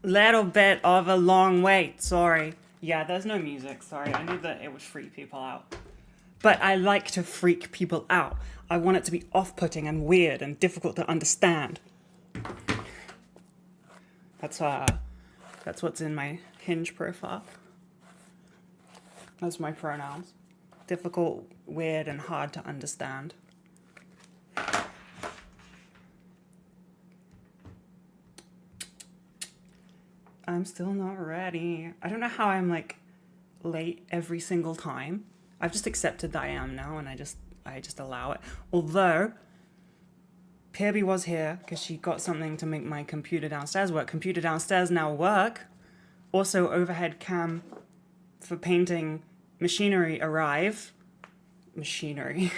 Little bit of a long wait, sorry. Yeah, there's no music, sorry. I knew that it would freak people out. But I like to freak people out. I want it to be off-putting and weird and difficult to understand. That's what's in my Hinge profile. Those are my pronouns. Difficult, weird, and hard to understand. I'm still not ready. I don't know how I'm like late every single time. I've just accepted that I am now, and I just allow it. Although Kirby was here because she got something to make my computer downstairs work. Computer downstairs now work. Also, overhead cam for painting machinery arrive. Machinery.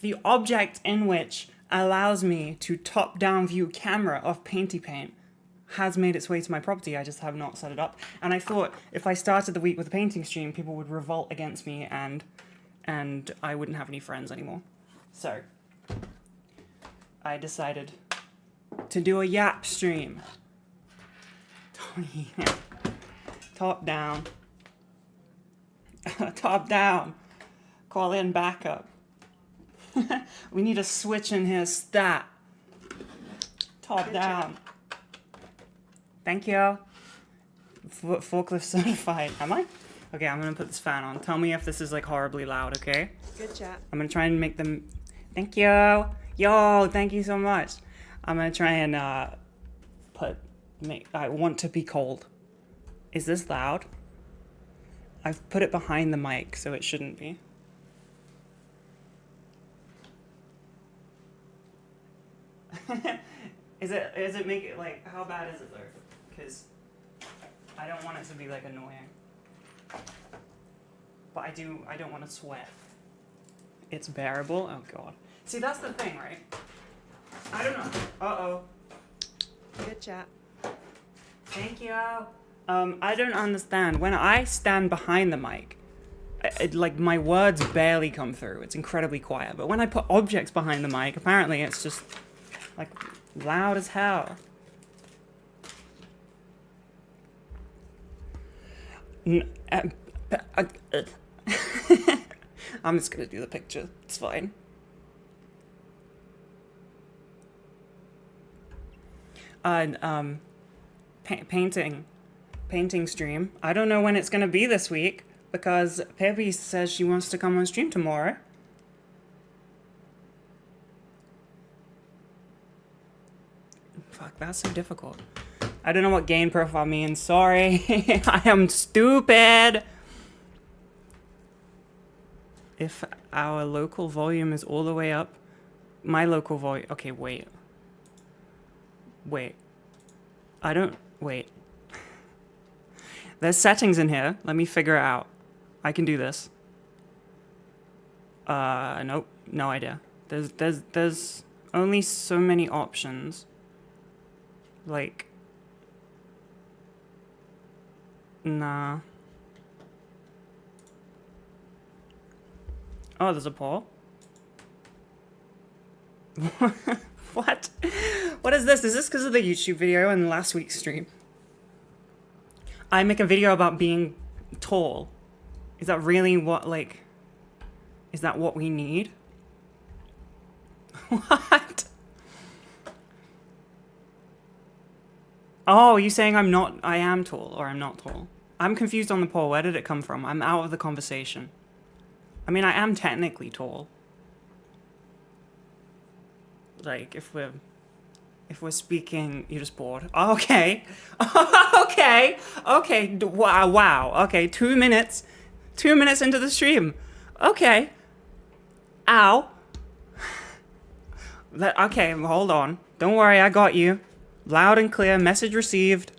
The object in which allows me to top-down view camera of Painty Paint has made its way to my property. I just have not set it up. And I thought if I started the week with a painting stream, people would revolt against me and I wouldn't have any friends anymore. So I decided to do a YAP stream. Top down. Top down. Call in backup. We need a switch in here stat. Top Good down. Job. Thank you. Forklift certified. Am I? Okay, I'm gonna put this fan on. Tell me if this is like horribly loud, okay? Good chat. I'm gonna try and make them... Thank you. Yo, thank you so much. I'm gonna try and I want to be cold. Is this loud? I've put it behind the mic, so it shouldn't be. Is it make it like, how bad is it though? Because I don't want it to be like annoying. But I don't want to sweat. It's bearable? Oh god. See, that's the thing, right? I don't know. Uh-oh. Good chat. Thank you. I don't understand. When I stand behind the mic, like my words barely come through. It's incredibly quiet. But when I put objects behind the mic, apparently it's just like loud as hell. I'm just gonna do the picture. It's fine. Painting stream. I don't know when it's gonna be this week because Peppy says she wants to come on stream tomorrow. Fuck, that's so difficult. I don't know what gain profile means. Sorry. I am stupid. If our local volume is all the way up, my local volume... Okay, wait. Wait. Wait. There's settings in here. Let me figure it out. I can do this. Nope. No idea. There's only so many options. Like... Nah. Oh, there's a poll? What? What is this? Is this because of the YouTube video and last week's stream? I make a video about being tall. Is that really what, like... Is that what we need? What? Oh, are you saying I am tall, or I'm not tall? I'm confused on the poll. Where did it come from? I'm out of the conversation. I mean, I am technically tall. Like, if we're speaking, you're just bored. Okay. Okay. Okay. Wow. Okay, 2 minutes. 2 minutes into the stream. Okay. Ow. Okay, hold on. Don't worry, I got you. Loud and clear. Message received.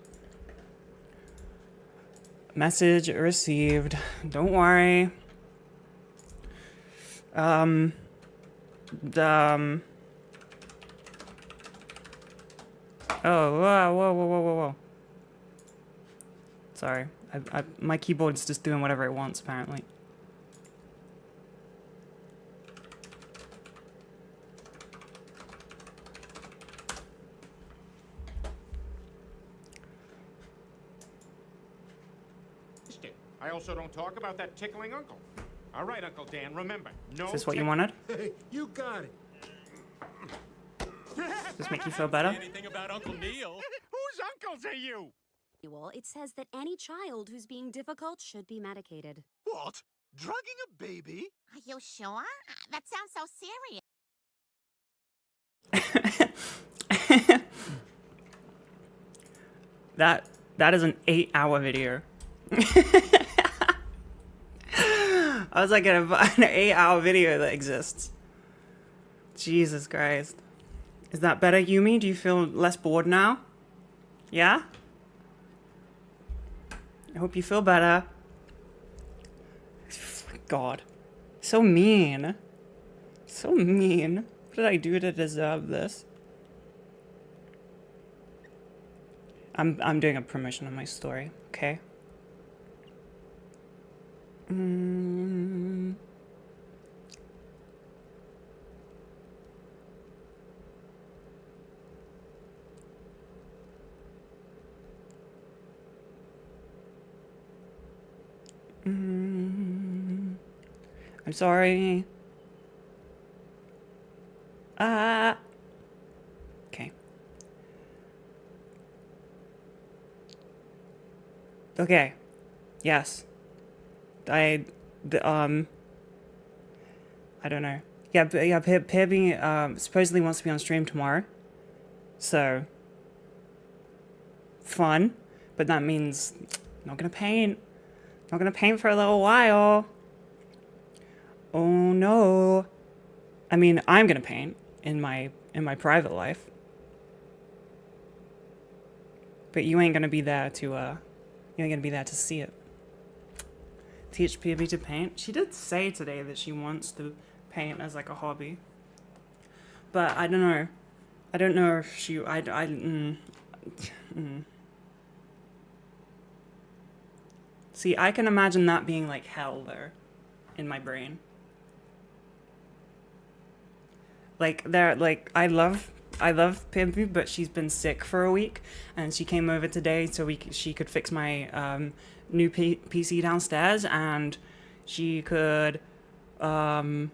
Message received. Don't worry. Oh, whoa. Sorry. My keyboard's just doing whatever it wants, apparently. I also don't talk about that tickling uncle. All right, Uncle Dan, remember, no. Is this what you wanted? Hey, you got it. Does this make you feel better? Anything about Uncle Neil? Whose uncles are you? It says that any child who's being difficult should be medicated. What? Drugging a baby? Are you sure? That sounds so serious. That is an 8-hour video. I was like an 8-hour video that exists. Jesus Christ. Is that better, Yumi? Do you feel less bored now? Yeah? I hope you feel better. God. So mean. So mean. What did I do to deserve this? I'm doing a promotion on my story, okay? I'm sorry. Okay. Okay. Yes. I don't know. Yeah, but yeah, Pibby supposedly wants to be on stream tomorrow. So fun. But that means not gonna paint. Not gonna paint for a little while. Oh no. I mean, I'm gonna paint in my private life. But you ain't gonna be there to see it. Teach Pibby to paint. She did say today that she wants to paint as like a hobby. But I don't know. I don't know if she See, I can imagine that being like hell though in my brain. I love Pibby, but she's been sick for a week, and she came over today so she could fix my new PC downstairs, and she could what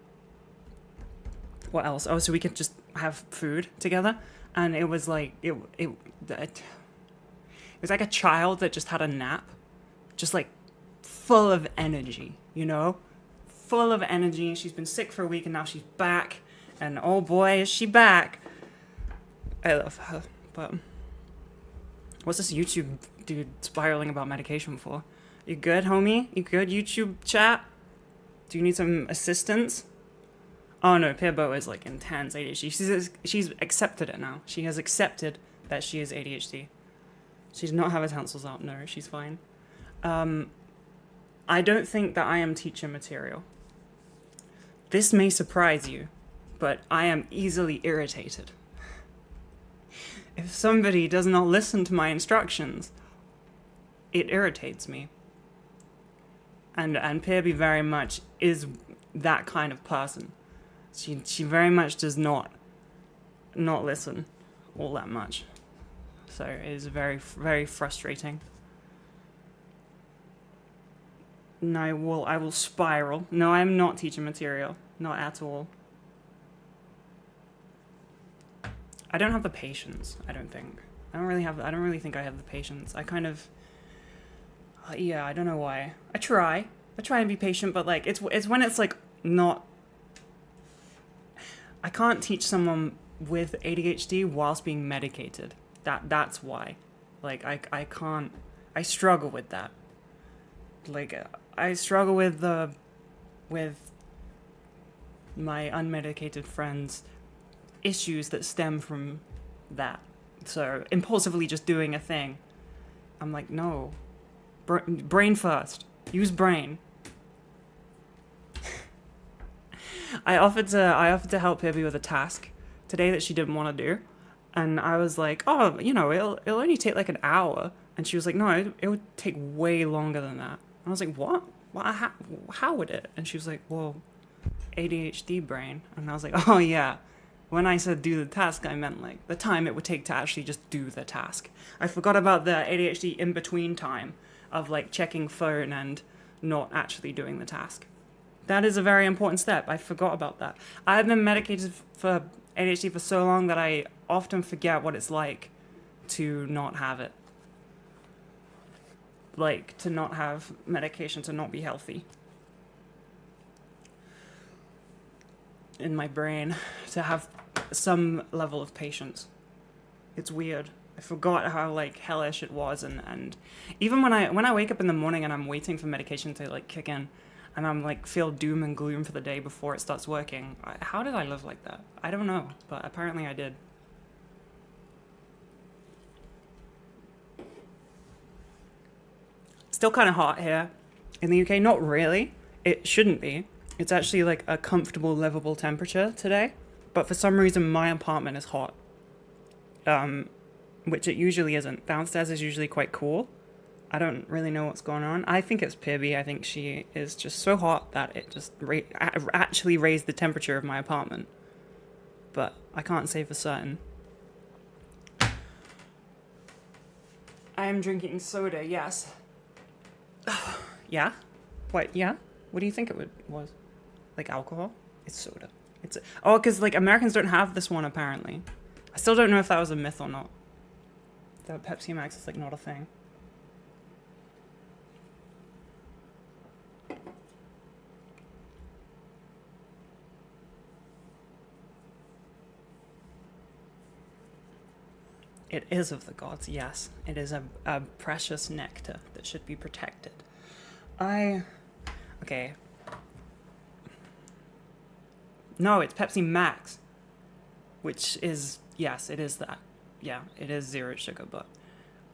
else? Oh, so we could just have food together, and it was like it was like a child that just had a nap, just like full of energy, you know, full of energy. She's been sick for a week, and now she's back. And oh boy, is she back. I love her, but what's this YouTube dude spiraling about medication for? You good, homie? You good, YouTube chat? Do you need some assistance? Oh no, Pibbo is like intense ADHD. She's accepted it now. She has accepted that she is ADHD. She does not have her tonsils out. No, she's fine. I don't think that I am teacher material. This may surprise you, but I am easily irritated. If somebody does not listen to my instructions, it irritates me. And Pibby very much is that kind of person. She very much does not listen all that much. So it is very, very frustrating. No, I will spiral. No, I am not teacher material. Not at all. I don't have the patience, I don't think. I don't really think I have the patience. I kind of yeah, I don't know why. I try and be patient, but like it's when it's like not. I can't teach someone with ADHD whilst being medicated. That's why. Like I can't. I struggle with that. Like I struggle with my unmedicated friends' issues that stem from that. So impulsively just doing a thing. I'm like, no. Brain first. Use brain. I offered to help Pibby with a task today that she didn't want to do. And I was like, oh, you know, it'll only take like an hour. And she was like, no, it would take way longer than that. And I was like, what? How would it? And she was like, well, ADHD brain. And I was like, oh yeah. When I said do the task, I meant like the time it would take to actually just do the task. I forgot about the ADHD in between time of like checking phone and not actually doing the task. That is a very important step. I forgot about that. I've been medicated for ADHD for so long that I often forget what it's like to not have it. Like, to not have medication, to not be healthy. In my brain, to have some level of patience. It's weird. I forgot how like hellish it was, and even when I wake up in the morning and I'm waiting for medication to like kick in, and I'm like feel doom and gloom for the day before it starts working. How did I live like that? I don't know, but apparently I did. Still kind of hot here in the UK. Not really. It shouldn't be. It's actually like a comfortable, livable temperature today. But for some reason, my apartment is hot. Which it usually isn't. Downstairs is usually quite cool. I don't really know what's going on. I think it's Pibby. I think she is just so hot that it just actually raised the temperature of my apartment. But I can't say for certain. I am drinking soda, yes. Yeah? What, yeah? What do you think it was? Like alcohol? It's soda. Oh, because like Americans don't have this one apparently. I still don't know if that was a myth or not. That Pepsi Max is like not a thing. It is of the gods, yes. It is a precious nectar that should be protected. Okay. No, it's Pepsi Max. Which is, yes, it is that. Yeah, it is 0 sugar, but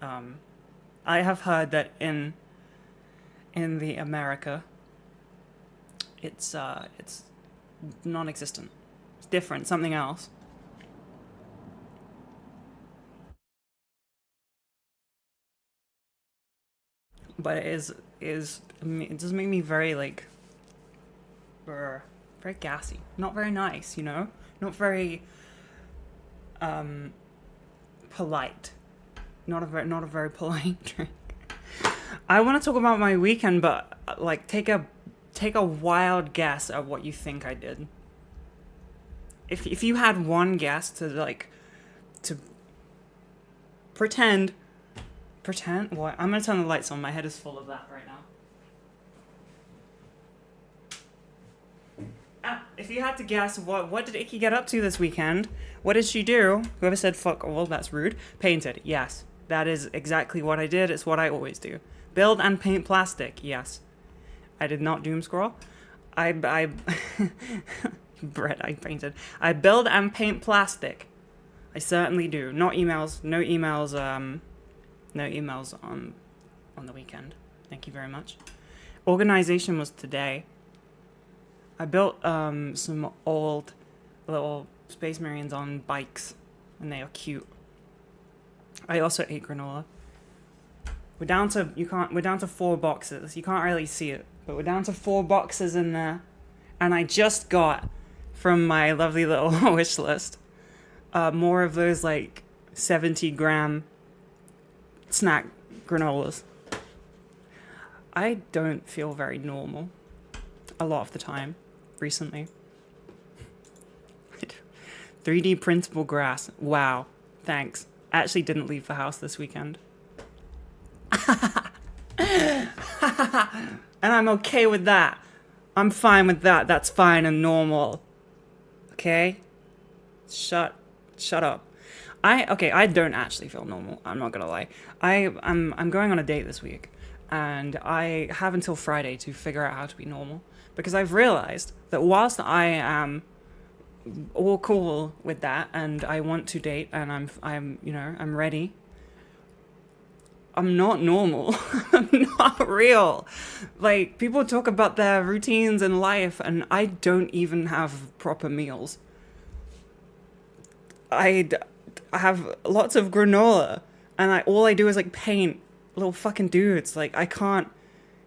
I have heard that in the America, it's non-existent. It's different, something else. But it does make me very like very gassy. Not very nice, you know? Not very polite. Not a very polite drink. I want to talk about my weekend, but like take a wild guess at what you think I did. If you had one guess to pretend what? I'm gonna turn the lights on. My head is full of that right now. If you had to guess, what did Icky get up to this weekend? What did she do? Whoever said fuck all, that's rude. Painted. Yes. That is exactly what I did. It's what I always do. Build and paint plastic. Yes. I did not doom scroll. I Brett, I painted. I build and paint plastic. I certainly do. Not emails. No emails, no emails on the weekend. Thank you very much. Organization was today. I built some old little Space Marines on bikes, and they are cute. I also ate granola. We're down to 4 boxes. You can't really see it, but we're down to 4 boxes in there. And I just got from my lovely little wish list more of those like 70-gram snack granolas. I don't feel very normal a lot of the time recently. 3D printable grass. Wow. Thanks. Actually didn't leave the house this weekend. And I'm okay with that. I'm fine with that. That's fine and normal. Okay? Shut up. I don't actually feel normal. I'm not gonna lie. I'm going on a date this week, and I have until Friday to figure out how to be normal, because I've realized that whilst I am all cool with that and I want to date and I'm ready, I'm not normal. I'm not real. Like, people talk about their routines in life, and I don't even have proper meals. I have lots of granola, and all I do is like paint little fucking dudes. Like, I can't.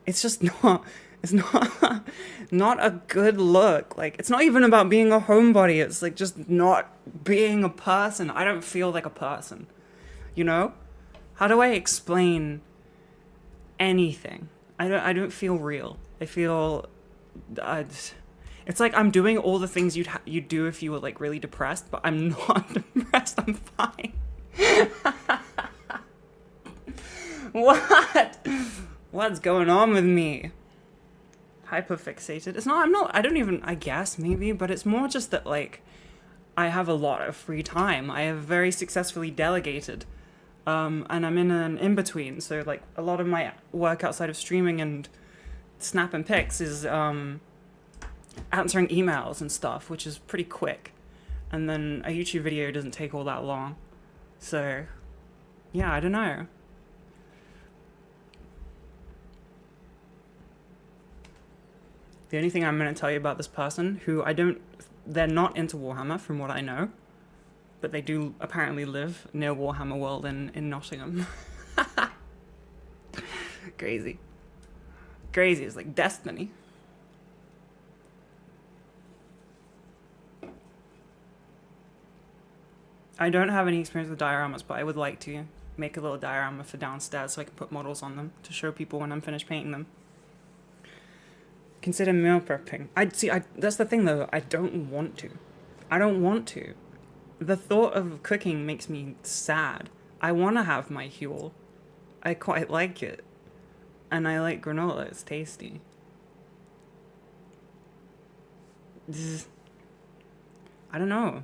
It's just not. It's not a good look. Like, it's not even about being a homebody. It's like just not being a person. I don't feel like a person. You know? How do I explain anything? I don't feel real. I feel, it's like I'm doing all the things you'd do if you were like really depressed, but I'm not depressed. I'm fine. What? What's going on with me? Hyperfixated. It's not. I'm not. I don't even. I guess maybe, but it's more just that like I have a lot of free time. I have very successfully delegated. And I'm in an in-between, so like a lot of my work outside of streaming and snapping pics is answering emails and stuff, which is pretty quick. And then a YouTube video doesn't take all that long. So, yeah, I don't know. The only thing I'm going to tell you about this person, who they're not into Warhammer from what I know. But they do apparently live near Warhammer World in Nottingham. Crazy. Crazy. It's like destiny. I don't have any experience with dioramas, but I would like to make a little diorama for downstairs so I can put models on them to show people when I'm finished painting them. Consider meal prepping. That's the thing though, I don't want to. I don't want to. The thought of cooking makes me sad. I want to have my Huel. I quite like it. And I like granola. It's tasty. I don't know.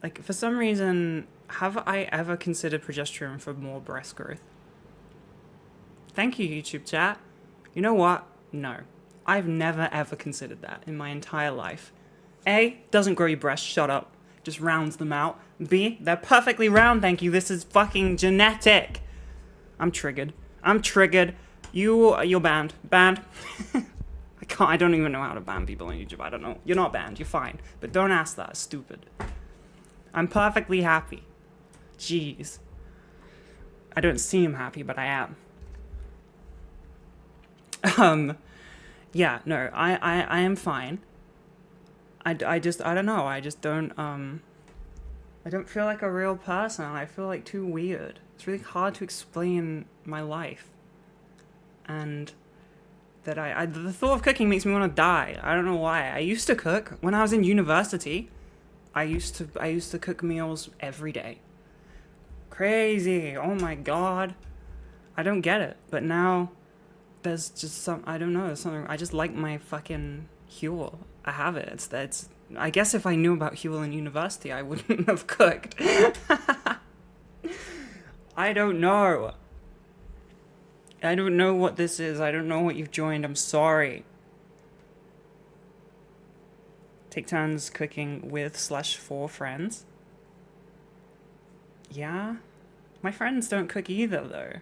Like, for some reason, have I ever considered progesterone for more breast growth? Thank you, YouTube chat. You know what? No. I've never ever considered that in my entire life. A, doesn't grow your breasts. Shut up. Just rounds them out. B, they're perfectly round, thank you. This is fucking genetic. I'm triggered. You're banned. Banned. I don't even know how to ban people on YouTube. I don't know. You're not banned. You're fine. But don't ask that. It's stupid. I'm perfectly happy. Jeez. I don't seem happy, but I am. Yeah, no, I am fine. I don't know. I just don't, I don't feel like a real person. I feel like too weird. It's really hard to explain my life. And that the thought of cooking makes me want to die. I don't know why. I used to cook when I was in university. I used to cook meals every day. Crazy. Oh my God. I don't get it. But now there's just I don't know. There's something, I just like my fucking Huel. I have it. It's I guess if I knew about Huel in university, I wouldn't have cooked. I don't know. I don't know what this is. I don't know what you've joined. I'm sorry. Take turns cooking with/for friends. Yeah? My friends don't cook either, though.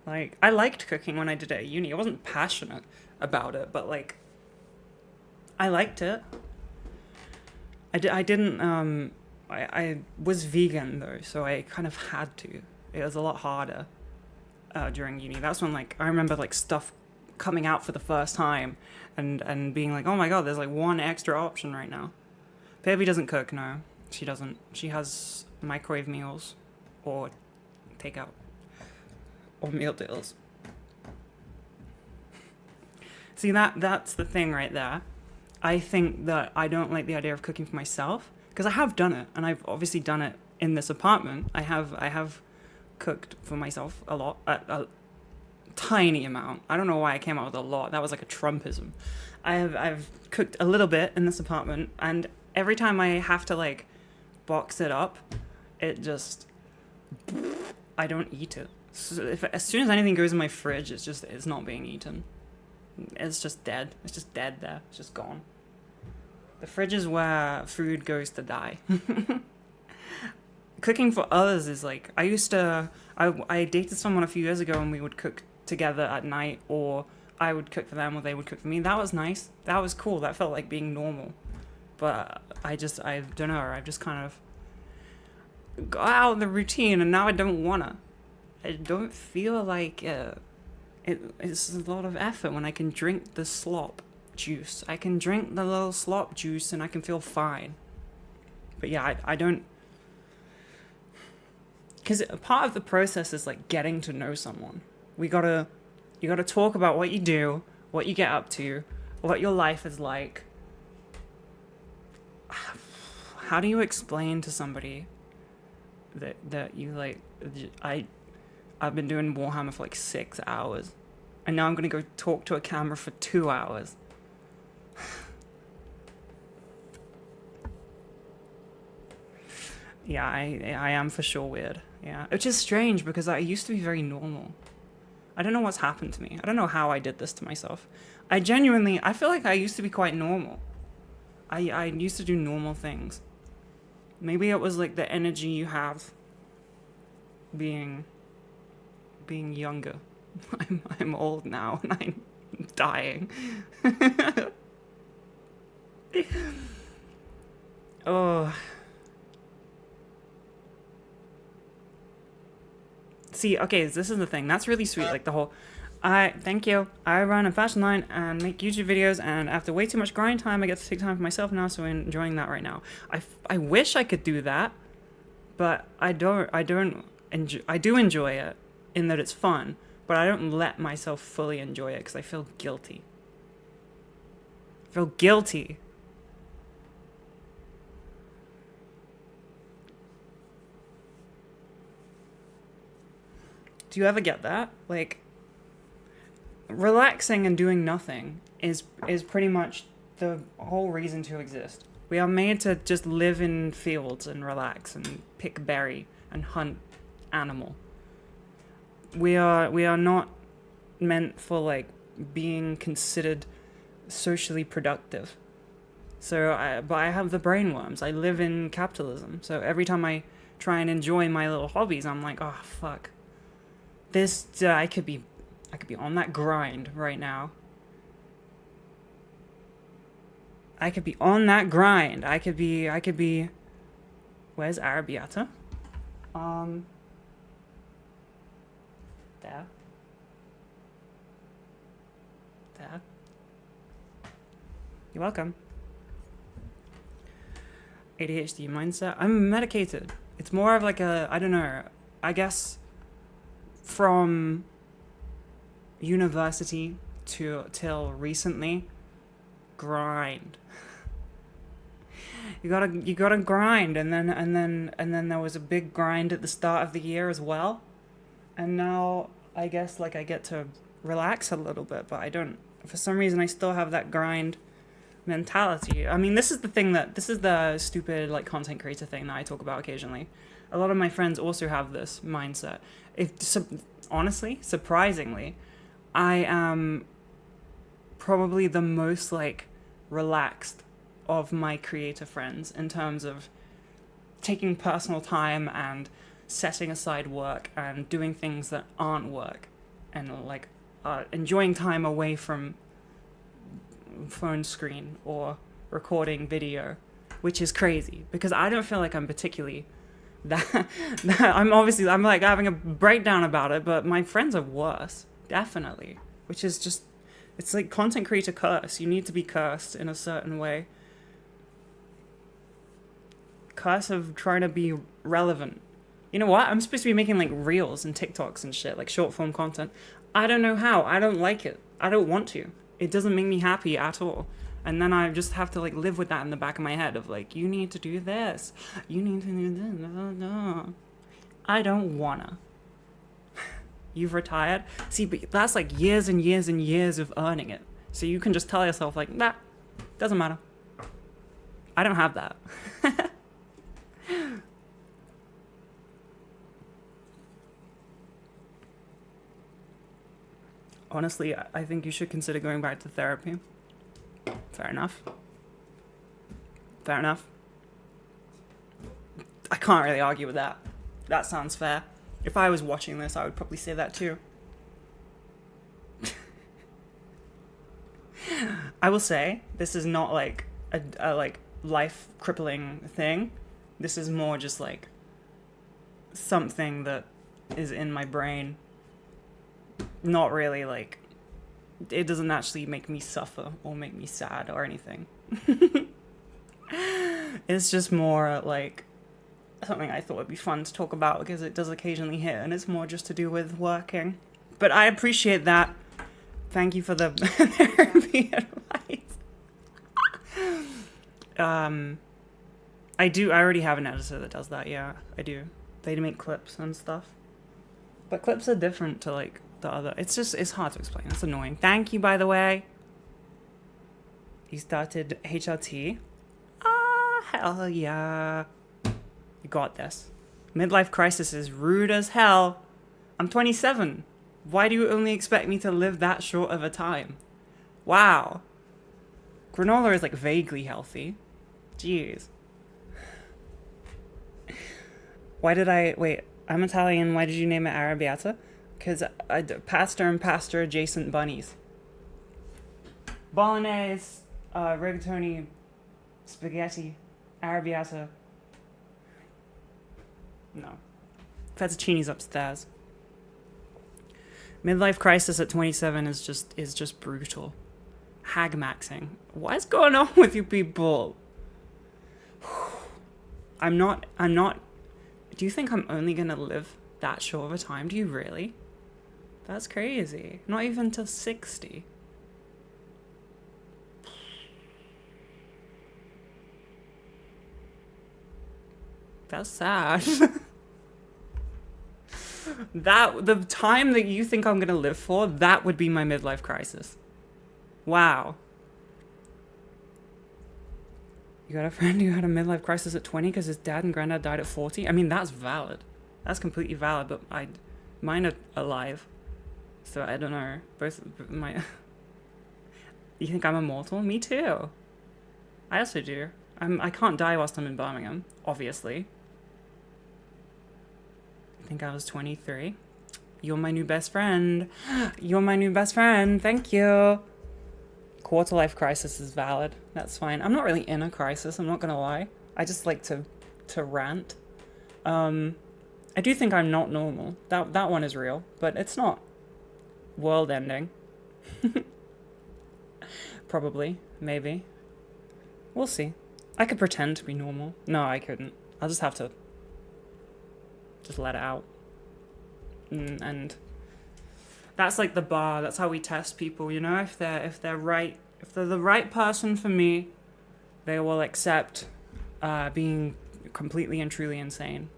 Like, I liked cooking when I did it at uni. I wasn't passionate about it, but, like, I liked it. I was vegan, though, so I kind of had to. It was a lot harder during uni. That's when, like, I remember, like, stuff coming out for the first time and being like, oh my God, there's, like, one extra option right now. Baby doesn't cook, no. She doesn't. She has microwave meals or takeout or meal deals. See, that's the thing right there. I think that I don't like the idea of cooking for myself because I have done it, and I've obviously done it in this apartment. I have cooked for myself a lot, a tiny amount. I don't know why I came out with a lot. That was like a Trumpism. I've cooked a little bit in this apartment, and every time I have to like box it up, it just, I don't eat it. So as soon as anything goes in my fridge, it's not being eaten. It's just dead. It's just dead there. It's just gone. The fridge is where food goes to die. Cooking for others is like, I dated someone a few years ago and we would cook together at night, or I would cook for them or they would cook for me. That was nice. That was cool. That felt like being normal. But I don't know. I've just kind of got out of the routine and now I don't wanna. I don't feel like it's a lot of effort when I can drink the slop juice. I can drink the little slop juice and I can feel fine. But yeah, I don't... Because part of the process is like getting to know someone. We gotta You gotta talk about what you do, what you get up to, what your life is like. How do you explain to somebody that you like, I've been doing Warhammer for like 6 hours, and now I'm gonna go talk to a camera for 2 hours? Yeah, I am for sure weird. Yeah, which is strange because I used to be very normal. I don't know what's happened to me. I don't know how I did this to myself. I feel like I used to be quite normal. I used to do normal things. Maybe it was like the energy you have being younger. I'm old now and I'm dying. Oh. See, okay, this is the thing. That's really sweet. Like the whole, thank you. I run a fashion line and make YouTube videos, and after way too much grind time, I get to take time for myself now, so I'm enjoying that right now. I wish I could do that, but I do enjoy it in that it's fun, but I don't let myself fully enjoy it because I feel guilty. I feel guilty. Do you ever get that? Like, relaxing and doing nothing is pretty much the whole reason to exist. We are made to just live in fields and relax and pick berry and hunt animal. We are not meant for like being considered socially productive. But I have the brainworms. I live in capitalism. So every time I try and enjoy my little hobbies, I'm like, oh fuck. I could be on that grind right now. I could be on that grind. I could be. Where's Arabiata? There. You're welcome. ADHD mindset. I'm medicated. It's more of like I don't know, I guess from university till recently, grind. You gotta grind, and then there was a big grind at the start of the year as well, and now I guess like I get to relax a little bit, but I don't. For some reason, I still have that grind mentality. I mean, this is the stupid like content creator thing that I talk about occasionally. A lot of my friends also have this mindset. Honestly, surprisingly, I am probably the most like relaxed of my creator friends in terms of taking personal time and setting aside work and doing things that aren't work, and like enjoying time away from phone screen or recording video, which is crazy because I don't feel like I'm particularly that I'm like having a breakdown about it, but my friends are worse, definitely, which is just, it's like content creator curse. You need to be cursed in a certain way. Curse of trying to be relevant. You know what? I'm supposed to be making like reels and TikToks and shit, like short form content. I don't know how. I don't like it. I don't want to. It doesn't make me happy at all. And then I just have to like live with that in the back of my head of like, you need to do this. You need to do this. No. I don't wanna. You've retired? See, but that's like years and years and years of earning it. So you can just tell yourself like, nah, doesn't matter. I don't have that. Honestly, I think you should consider going back to therapy. Fair enough. Fair enough. I can't really argue with that. That sounds fair. If I was watching this, I would probably say that too. I will say, this is not like a like life crippling thing. This is more just like something that is in my brain. Not really like, it doesn't actually make me suffer or make me sad or anything. It's just more like something I thought would be fun to talk about because it does occasionally hit, and it's more just to do with working. But I appreciate that Thank you for the therapy advice. I already have an editor that does that, yeah, I do. They make clips and stuff. But clips are different to like the other. It's hard to explain. It's annoying. Thank you, by the way. You started HRT. Ah, hell yeah. You got this. Midlife crisis is rude as hell. I'm 27. Why do you only expect me to live that short of a time? Wow. Granola is like vaguely healthy. Jeez. Wait, I'm Italian. Why did you name it Arrabbiata? Because pastor and pastor adjacent bunnies. Bolognese, rigatoni, spaghetti, Arrabbiata. No. Fettuccine's upstairs. Midlife crisis at 27 is just brutal. Hag maxing. What is going on with you people? I'm not. Do you think I'm only gonna live that short of a time? Do you really? That's crazy. Not even till 60. That's sad. The time that you think I'm gonna live for, that would be my midlife crisis. Wow. You got a friend who had a midlife crisis at 20 because his dad and granddad died at 40? I mean, that's valid. That's completely valid, but mine are alive. So I don't know. You think I'm immortal? Me too. I also do. I can't die whilst I'm in Birmingham, obviously. I think I was 23. You're my new best friend. You're my new best friend. Thank you. Quarter life crisis is valid. That's fine. I'm not really in a crisis, I'm not gonna lie. I just like to rant. I do think I'm not normal. That one is real, but it's not world ending. Probably, maybe. We'll see. I could pretend to be normal. No, I couldn't. I'll just have to just let it out. And that's like the bar. That's how we test people, you know? If they're the right person for me, they will accept being completely and truly insane.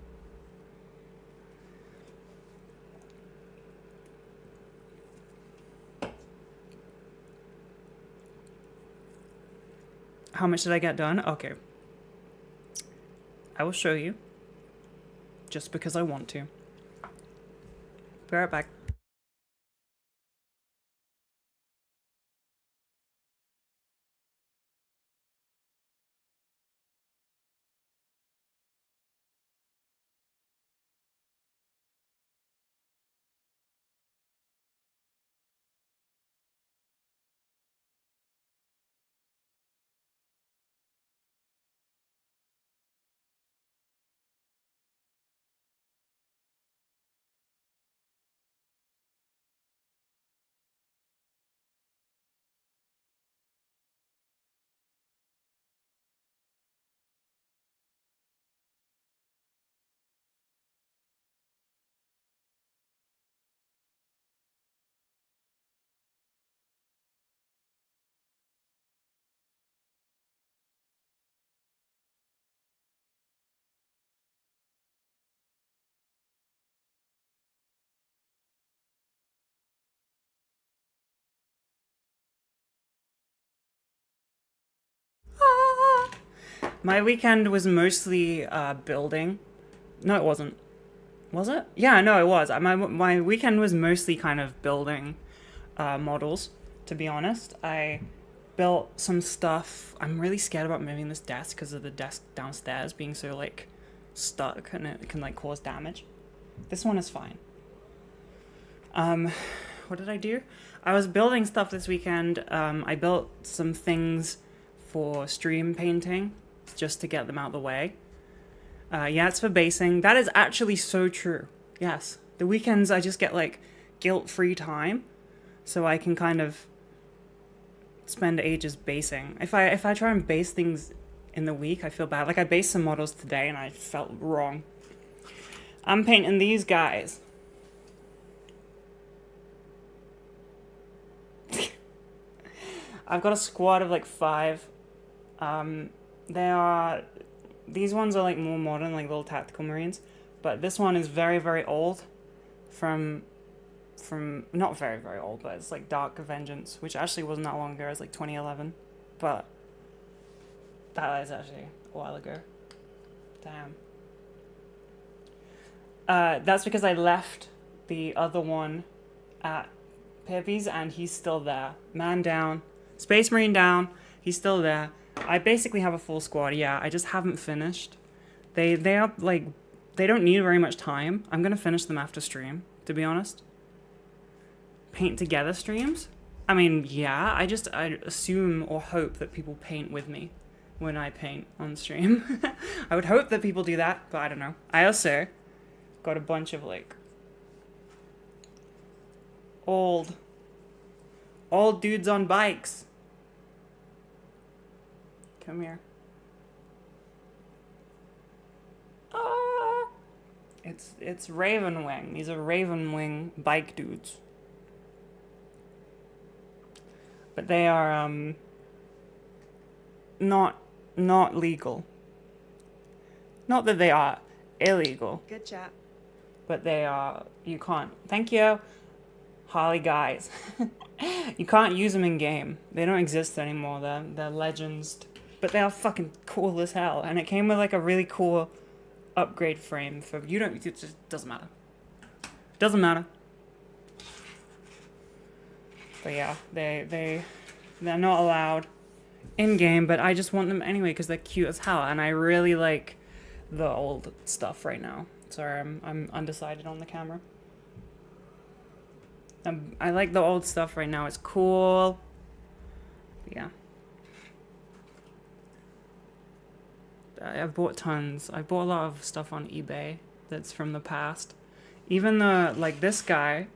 How much did I get done? Okay. I will show you. Just because I want to. Be right back. My weekend was mostly building. No, it wasn't. Was it? Yeah, no, it was. My weekend was mostly kind of building models, to be honest. I built some stuff. I'm really scared about moving this desk because of the desk downstairs being so, like, stuck and it can, like, cause damage. This one is fine. What did I do? I was building stuff this weekend. I built some things for stream painting just to get them out of the way. Yeah, it's for basing. That is actually so true. Yes. The weekends I just get like guilt-free time so I can kind of spend ages basing. If I try and base things in the week, I feel bad. Like I based some models today and I felt wrong. I'm painting these guys. I've got a squad of like 5. These ones are like more modern, like little tactical marines, but this one is very, very old, from not very, very old, but it's like Dark Vengeance, which actually wasn't that long ago. It was like 2011, but that is actually a while ago. Damn. That's because I left the other one at Pippi's and he's still there. Man down. Space Marine down. He's still there. I basically have a full squad, yeah. I just haven't finished. They are like, they don't need very much time. I'm gonna finish them after stream, to be honest. Paint together streams? I mean, yeah, I assume or hope that people paint with me when I paint on stream. I would hope that people do that, but I don't know. I also got a bunch of like old dudes on bikes. Come here. Ah! It's Ravenwing. These are Ravenwing bike dudes. But they are not legal. Not that they are illegal, Good chat. but they are, you can't. Thank you, Holly guys. You can't use them in game. They don't exist anymore. They're legends. But they are fucking cool as hell. And it came with like a really cool upgrade frame for, it just doesn't matter. Doesn't matter. But yeah, they're not allowed in game, but I just want them anyway because they're cute as hell, and I really like the old stuff right now. Sorry, I'm undecided on the camera. I like the old stuff right now. It's cool. Yeah. I've bought tons. I bought a lot of stuff on eBay that's from the past. Even like this guy,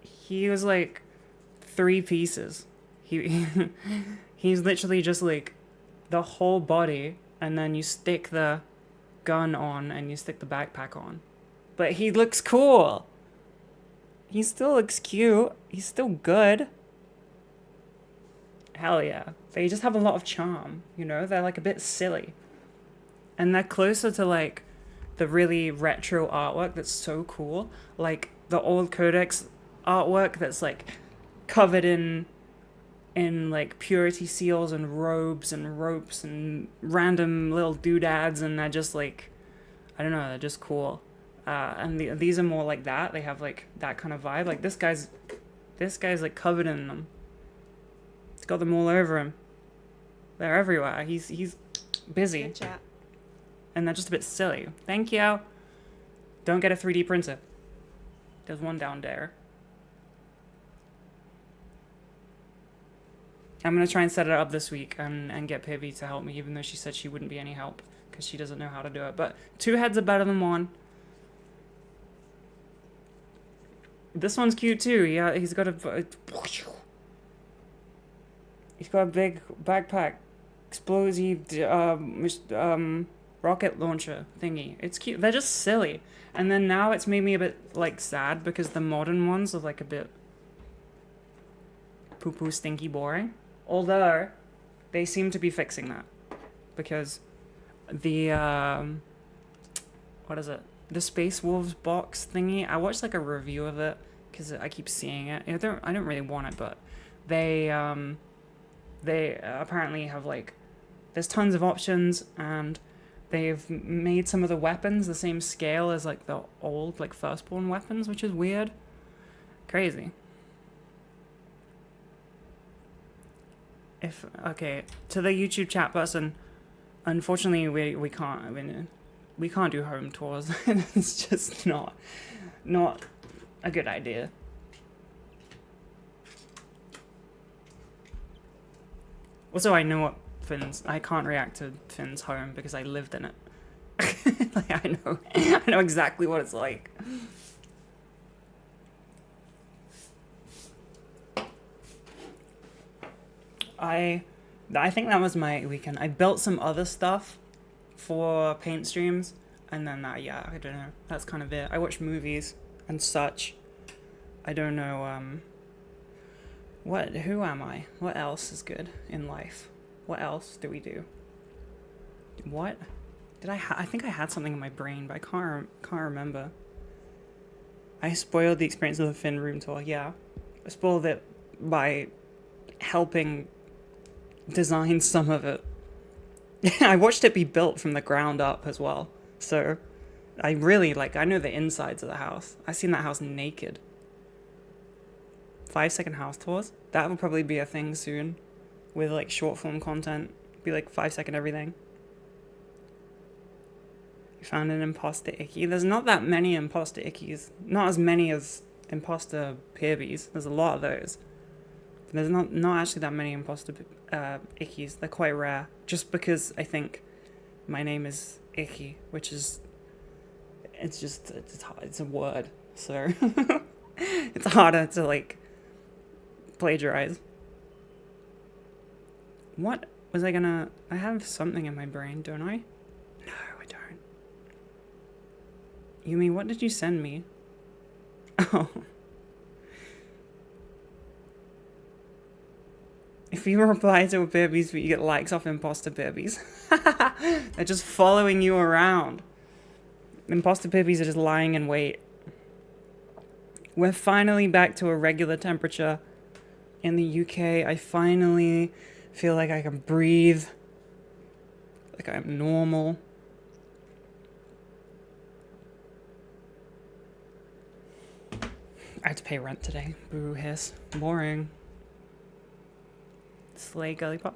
he was like 3 pieces. He's literally just like the whole body, and then you stick the gun on and you stick the backpack on. But he looks cool. He still looks cute. He's still good. Hell yeah. They just have a lot of charm, you know? They're like a bit silly. And they're closer to like the really retro artwork that's so cool. Like the old Codex artwork that's like covered in like purity seals and robes and ropes and random little doodads, and they're just like, I don't know, they're just cool. And these are more like that. They have like that kind of vibe. Like this guy's like covered in them. He's got them all over him. They're everywhere. He's busy. Good chat. And they're just a bit silly. Thank you. Don't get a 3D printer. There's one down there. I'm going to try and set it up this week and get Pivy to help me, even though she said she wouldn't be any help because she doesn't know how to do it. But 2 heads are better than 1. This one's cute too. Yeah, he's got a big backpack, explosive rocket launcher thingy. It's cute. They're just silly. And then now it's made me a bit like sad because the modern ones are like a bit poo-poo stinky boring. Although they seem to be fixing that because the what is it? The Space Wolves box thingy. I watched like a review of it because I keep seeing it. I don't really want it, but they apparently have like, there's tons of options, and they've made some of the weapons the same scale as like the old like Firstborn weapons, which is weird. Crazy. Okay, to the YouTube chat person, unfortunately we can't. I mean, we can't do home tours. It's just not a good idea. Also, I know what I can't react to Finn's home because I lived in it. Like, I know exactly what it's like. I think that was my weekend. I built some other stuff for paint streams, and then I don't know. That's kind of it. I watch movies and such. I don't know. Who am I? What else is good in life? What else do we do? What? I think I had something in my brain, but I can't remember. I spoiled the experience of the Finn room tour, yeah. I spoiled it by helping design some of it. I watched it be built from the ground up as well. So I really, I know the insides of the house. I've seen that house naked. 5-second house tours? That will probably be a thing soon. With short form content. Be 5-second everything. You found an imposter icky. There's not that many imposter ickies. Not as many as imposter peerbies. There's a lot of those. But there's not actually that many imposter ickies. They're quite rare. Just because I think my name is Icky, which is... It's a word. So... it's harder to, plagiarize. What was I gonna... I have something in my brain, don't I? No, I don't. Yumi, what did you send me? Oh. If you reply to a babies, but you get likes off imposter babies. They're just following you around. Imposter babies are just lying in wait. We're finally back to a regular temperature in the UK. I finally feel like I can breathe. Like I'm normal. I had to pay rent today. Boo hiss. Boring. Slay Gully Pop.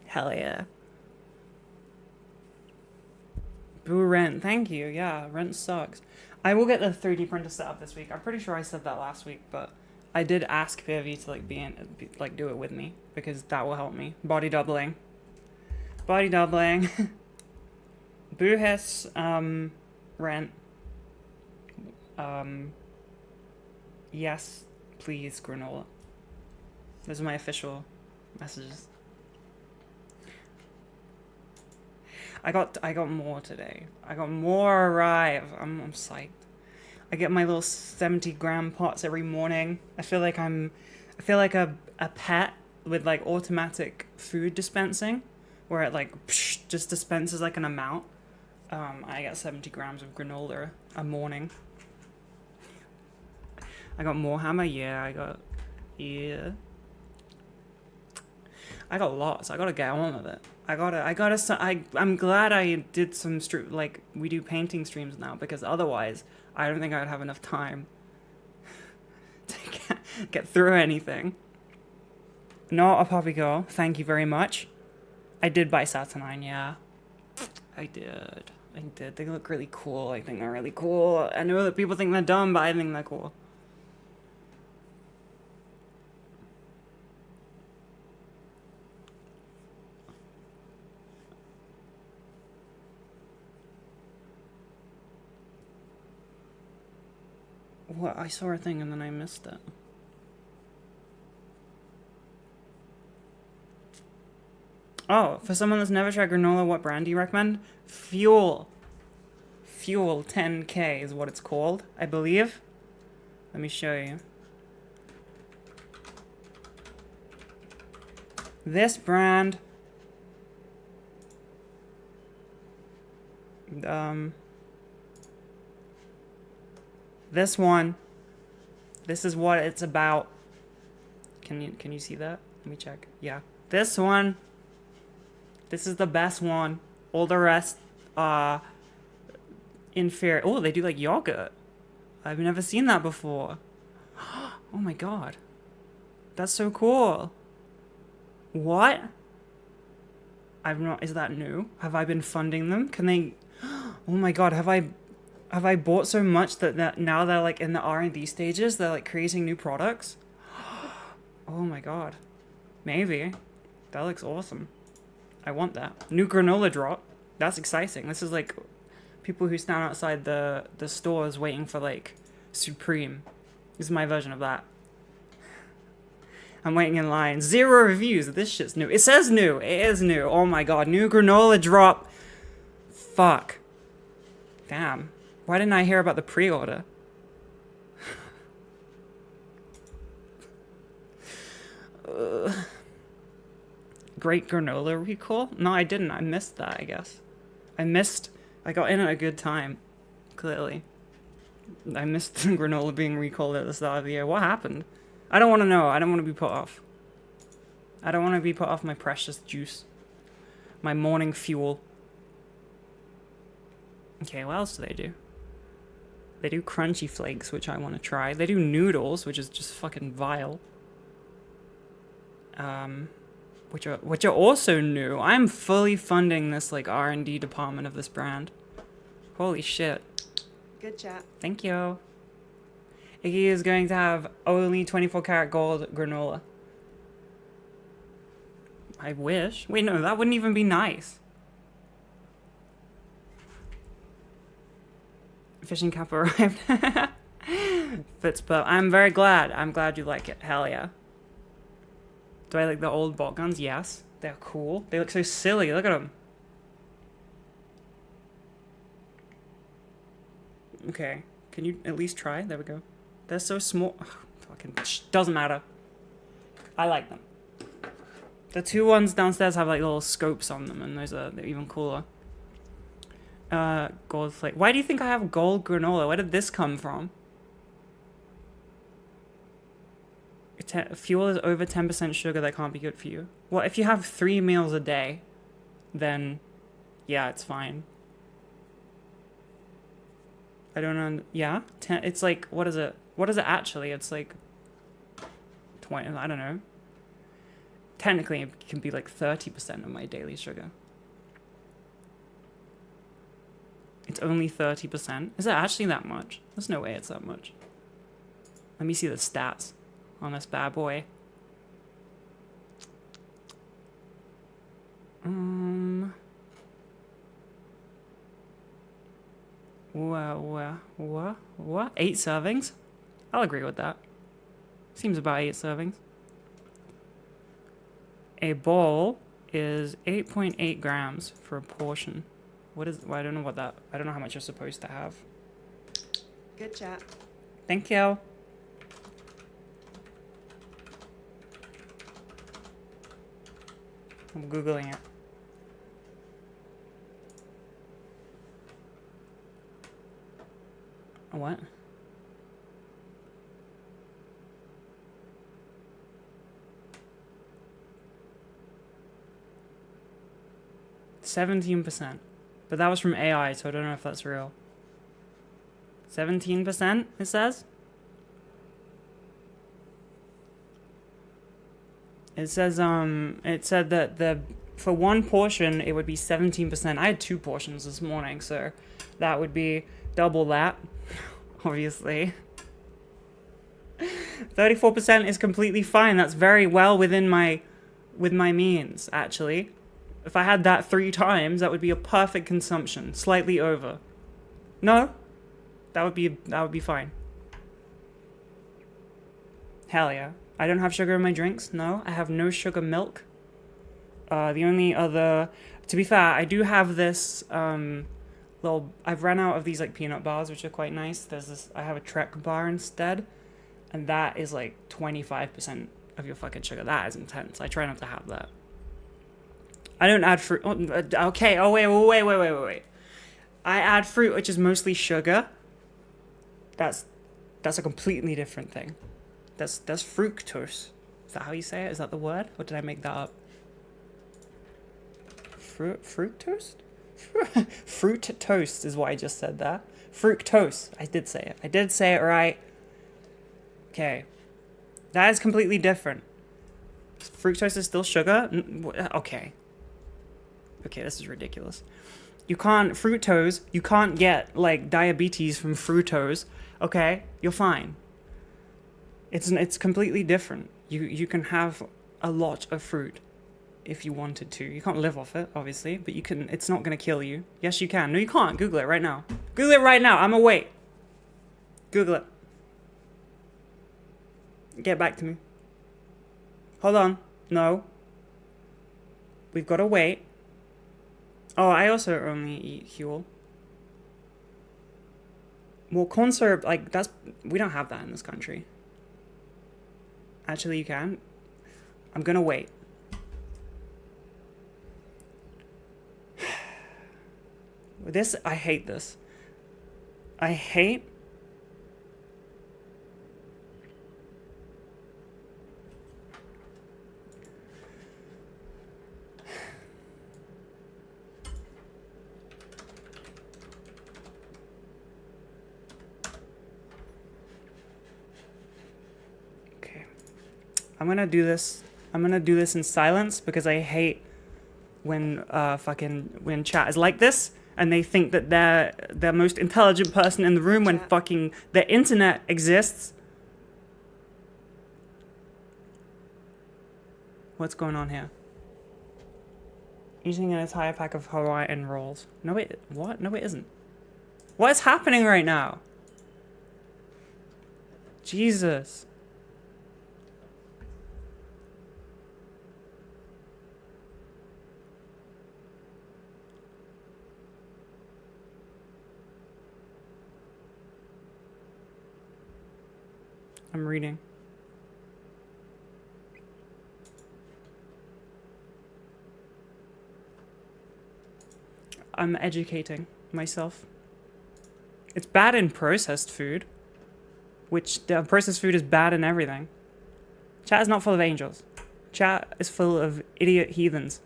Hell yeah. Boo rent. Thank you. Yeah, rent sucks. I will get the 3D printer set up this week. I'm pretty sure I said that last week, but I did ask PV to do it with me because that will help me. Body doubling. Body doubling. Boo hiss. Rent. Yes, please, Granola. Those are my official messages. I got more today. I got more arrive. I'm psyched. I get my little 70-gram pots every morning. I feel like a pet with automatic food dispensing, where it just dispenses an amount. I get 70 grams of granola a morning. I got more hammer. Yeah, I got lots. I gotta get on with it. I'm glad I did some we do painting streams now, because otherwise I don't think I would have enough time to get through anything. Not a puppy girl. Thank you very much. I did buy Saturnine, yeah. I did. They look really cool. I think they're really cool. I know that people think they're dumb, but I think they're cool. What? I saw a thing and then I missed it. Oh, for someone that's never tried granola, what brand do you recommend? Fuel. Fuel 10K is what it's called, I believe. Let me show you. This brand... This one. This is what it's about. Can you see that? Let me check. Yeah. This one. This is the best one. All the rest are inferior. Oh, they do yogurt. I've never seen that before. Oh my god. That's so cool. What? Is that new? Have I been funding them? Can they... Oh my god, have I bought so much that now they're in the R&D stages? They're creating new products? Oh my god. Maybe. That looks awesome. I want that. New granola drop. That's exciting. This is people who stand outside the stores waiting for Supreme. This is my version of that. I'm waiting in line. 0 reviews. This shit's new. It says new. It is new. Oh my god. New granola drop. Fuck. Damn. Why didn't I hear about the pre-order? Great granola recall? No, I didn't. I missed that, I guess. I got in at a good time, clearly. I missed granola being recalled at the start of the year. What happened? I don't want to know. I don't want to be put off. I don't want to be put off my precious juice. My morning fuel. Okay, what else do they do? They do crunchy flakes, which I want to try. They do noodles, which is just fucking vile. Which are also new. I'm fully funding this like R&D department of this brand. Holy shit. Good chat. Thank you. Iggy is going to have only 24 karat gold granola. I wish. Wait, no, that wouldn't even be nice. Fishing cap arrived. Fitzbub. I'm very glad. I'm glad you like it. Hell yeah. Do I like the old bot guns? Yes. They're cool. They look so silly. Look at them. Okay. Can you at least try? There we go. They're so small. Ugh, fucking doesn't matter. I like them. The two ones downstairs have like little scopes on them, and they're even cooler. Gold flake. Why do you think I have gold granola? Where did this come from? Fuel is over 10% sugar. That can't be good for you. Well, if you have 3 meals a day, then yeah, it's fine. I don't know. Yeah, it's like, what is it? What is it actually? It's like 20. I don't know. Technically, it can be like 30% of my daily sugar. It's only 30%. Is it actually that much? There's no way it's that much. Let me see the stats on this bad boy. What? 8 servings? I'll agree with that. Seems about 8 servings. A bowl is 8.8 grams for a portion. What is? Well, I don't know what that. I don't know how much you're supposed to have. Good chat. Thank you. I'm Googling it. What? %17%. But that was from AI, so I don't know if that's real. 17%, it says? It says, it said that for one portion, it would be 17%. I had 2 portions this morning, so that would be double that, obviously. 34% is completely fine. That's very well within my means, actually. If I had that 3 times, that would be a perfect consumption. Slightly over. No? That would be fine. Hell yeah. I don't have sugar in my drinks. No, I have no sugar milk. The only other... To be fair, I do have this little... I've run out of these like peanut bars, which are quite nice. There's this... I have a Trek bar instead. And that is like 25% of your fucking sugar. That is intense. I try not to have that. I don't add fruit. Oh, okay. Oh, wait. I add fruit, which is mostly sugar. That's a completely different thing. That's fructose. Is that how you say it? Is that the word? Or did I make that up? Fructose? Fruit toast is what I just said there. Fructose. I did say it. I did say it right. Okay. That is completely different. Fructose is still sugar? Okay. Okay, this is ridiculous. You can't get like diabetes from fructose. Okay, you're fine. It's completely different. You can have a lot of fruit if you wanted to. You can't live off it, obviously, but you can. It's not gonna kill you. Yes, you can. No, you can't. Google it right now. Google it right now. I'm gonna wait. Google it. Get back to me. Hold on. No. We've got to wait. Oh, I also only eat Huel. Well, corn syrup, like, we don't have that in this country. Actually, you can. I'm gonna wait. This, I hate this. I hate... Okay. I'm gonna do this. I'm gonna do this in silence because I hate when when chat is like this and they think that they're the most intelligent person in the room when fucking the internet exists. What's going on here? Eating an entire pack of Hawaiian rolls. No, wait, what? No, it isn't. What is happening right now? Jesus. I'm reading. I'm educating myself. It's bad in processed food, which the processed food is bad in everything. Chat is not full of angels. Chat is full of idiot heathens.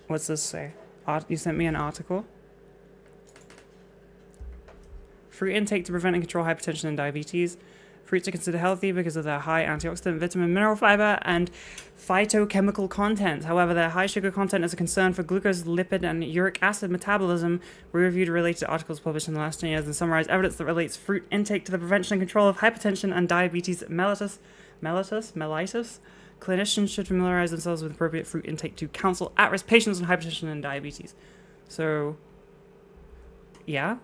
What's this say? You sent me an article. Fruit intake to prevent and control hypertension and diabetes. Fruits are considered healthy because of their high antioxidant, vitamin, mineral fiber, and phytochemical content. However, their high sugar content is a concern for glucose, lipid, and uric acid metabolism. We reviewed related articles published in the last 10 years and summarized evidence that relates fruit intake to the prevention and control of hypertension and diabetes mellitus. Clinicians should familiarize themselves with appropriate fruit intake to counsel at-risk patients with hypertension and diabetes. So, yeah?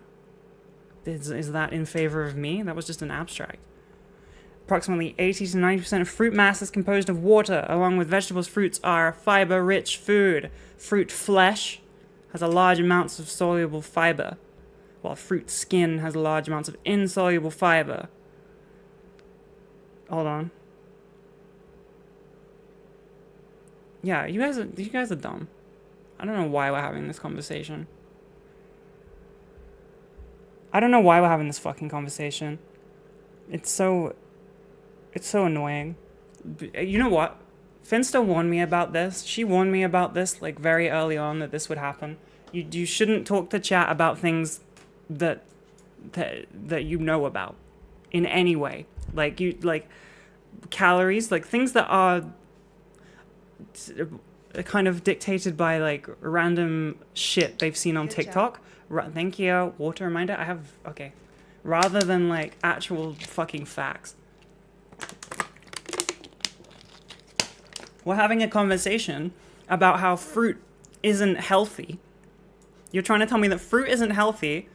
Is that in favor of me? That was just an abstract. Approximately 80 to 90% of fruit mass is composed of water. Along with vegetables, fruits are fiber-rich food. Fruit flesh has a large amounts of soluble fiber, while fruit skin has large amounts of insoluble fiber. Hold on. Yeah, you guys are dumb. I don't know why we're having this conversation. I don't know why we're having this fucking conversation. It's so annoying. You know what? Finsta warned me about this. She warned me about this like very early on that this would happen. You shouldn't talk to chat about things that you know about in any way. Like calories, like things that are kind of dictated by like random shit they've seen on TikTok. Thank you. Water reminder. Okay. Rather than like actual fucking facts. We're having a conversation about how fruit isn't healthy. You're trying to tell me that fruit isn't healthy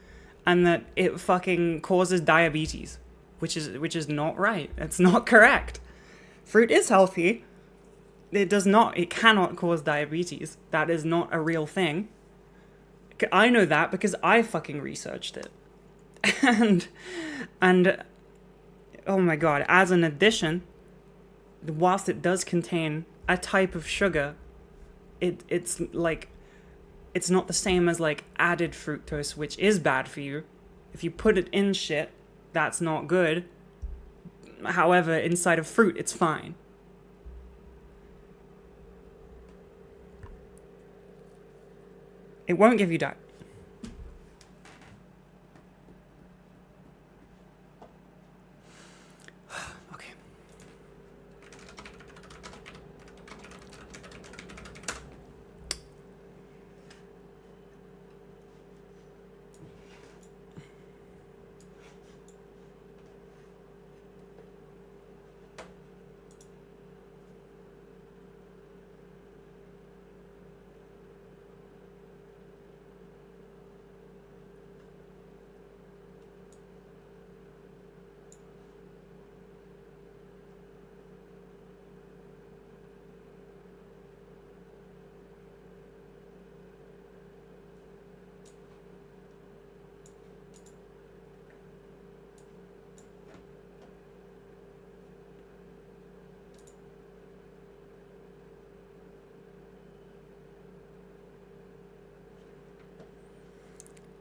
and that it fucking causes diabetes, which is not right. It's not correct. Fruit is healthy. It cannot cause diabetes. That is not a real thing. I know that because I fucking researched it. And oh my god, as an addition, whilst it does contain a type of sugar, it's not the same as like added fructose, which is bad for you. If you put it in shit, that's not good. However, inside of fruit, it's fine. It won't give you diabetes. Okay.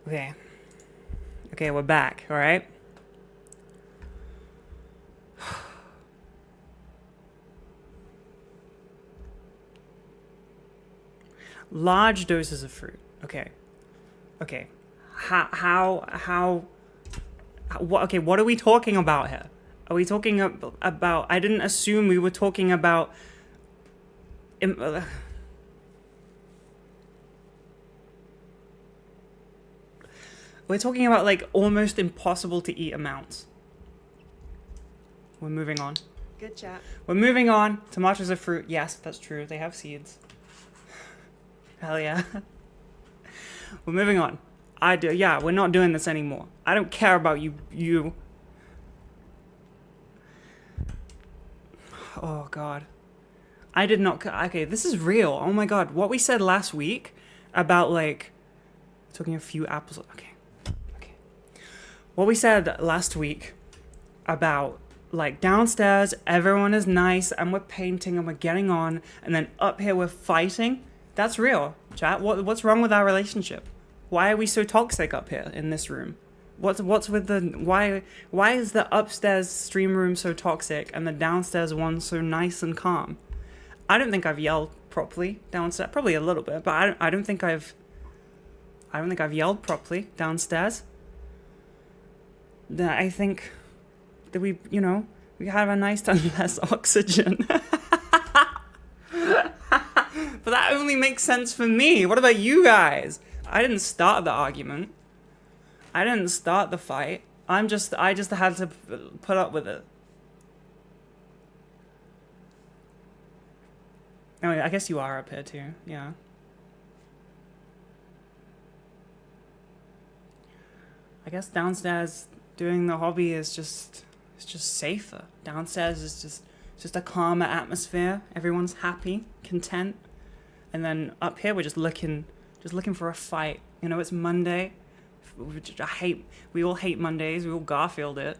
Okay. Okay, we're back, all right? Large doses of fruit. Okay. Okay. Okay, what are we talking about here? Are we talking about... I didn't assume we were talking about... We're talking about, like, almost impossible to eat amounts. We're moving on. Good chat. We're moving on. Tomatoes are fruit. Yes, that's true. They have seeds. Hell yeah. We're moving on. Yeah, we're not doing this anymore. I don't care about you. Oh, God. I did not... Okay, this is real. Oh, my God. What we said last week about, like... Talking a few apples... Okay. What we said last week about, like, downstairs, everyone is nice, and we're painting, and we're getting on, and then up here we're fighting. That's real, chat. What's wrong with our relationship? Why are we so toxic up here in this room? What's with the... Why is the upstairs stream room so toxic, and the downstairs one so nice and calm? I don't think I've yelled properly downstairs. Probably a little bit, but I don't think I've yelled properly downstairs. I think that we have a nice ton less oxygen. But that only makes sense for me. What about you guys? I didn't start the argument. I didn't start the fight. I just had to put up with it. Oh, I guess you are up here too. Yeah. I guess downstairs doing the hobby is just safer. Downstairs is just a calmer atmosphere. Everyone's happy, content. And then up here we're just looking for a fight. You know, it's Monday. We all hate Mondays. We all Garfield it.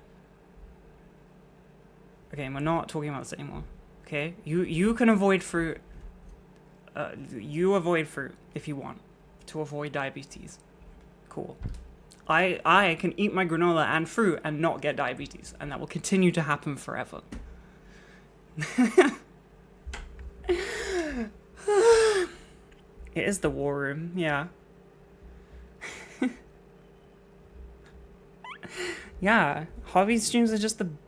Okay, we're not talking about this anymore. Okay? You can avoid fruit. You avoid fruit if you want to avoid diabetes. Cool. I can eat my granola and fruit and not get diabetes, and that will continue to happen forever. It is the war room, yeah. Yeah, hobby streams are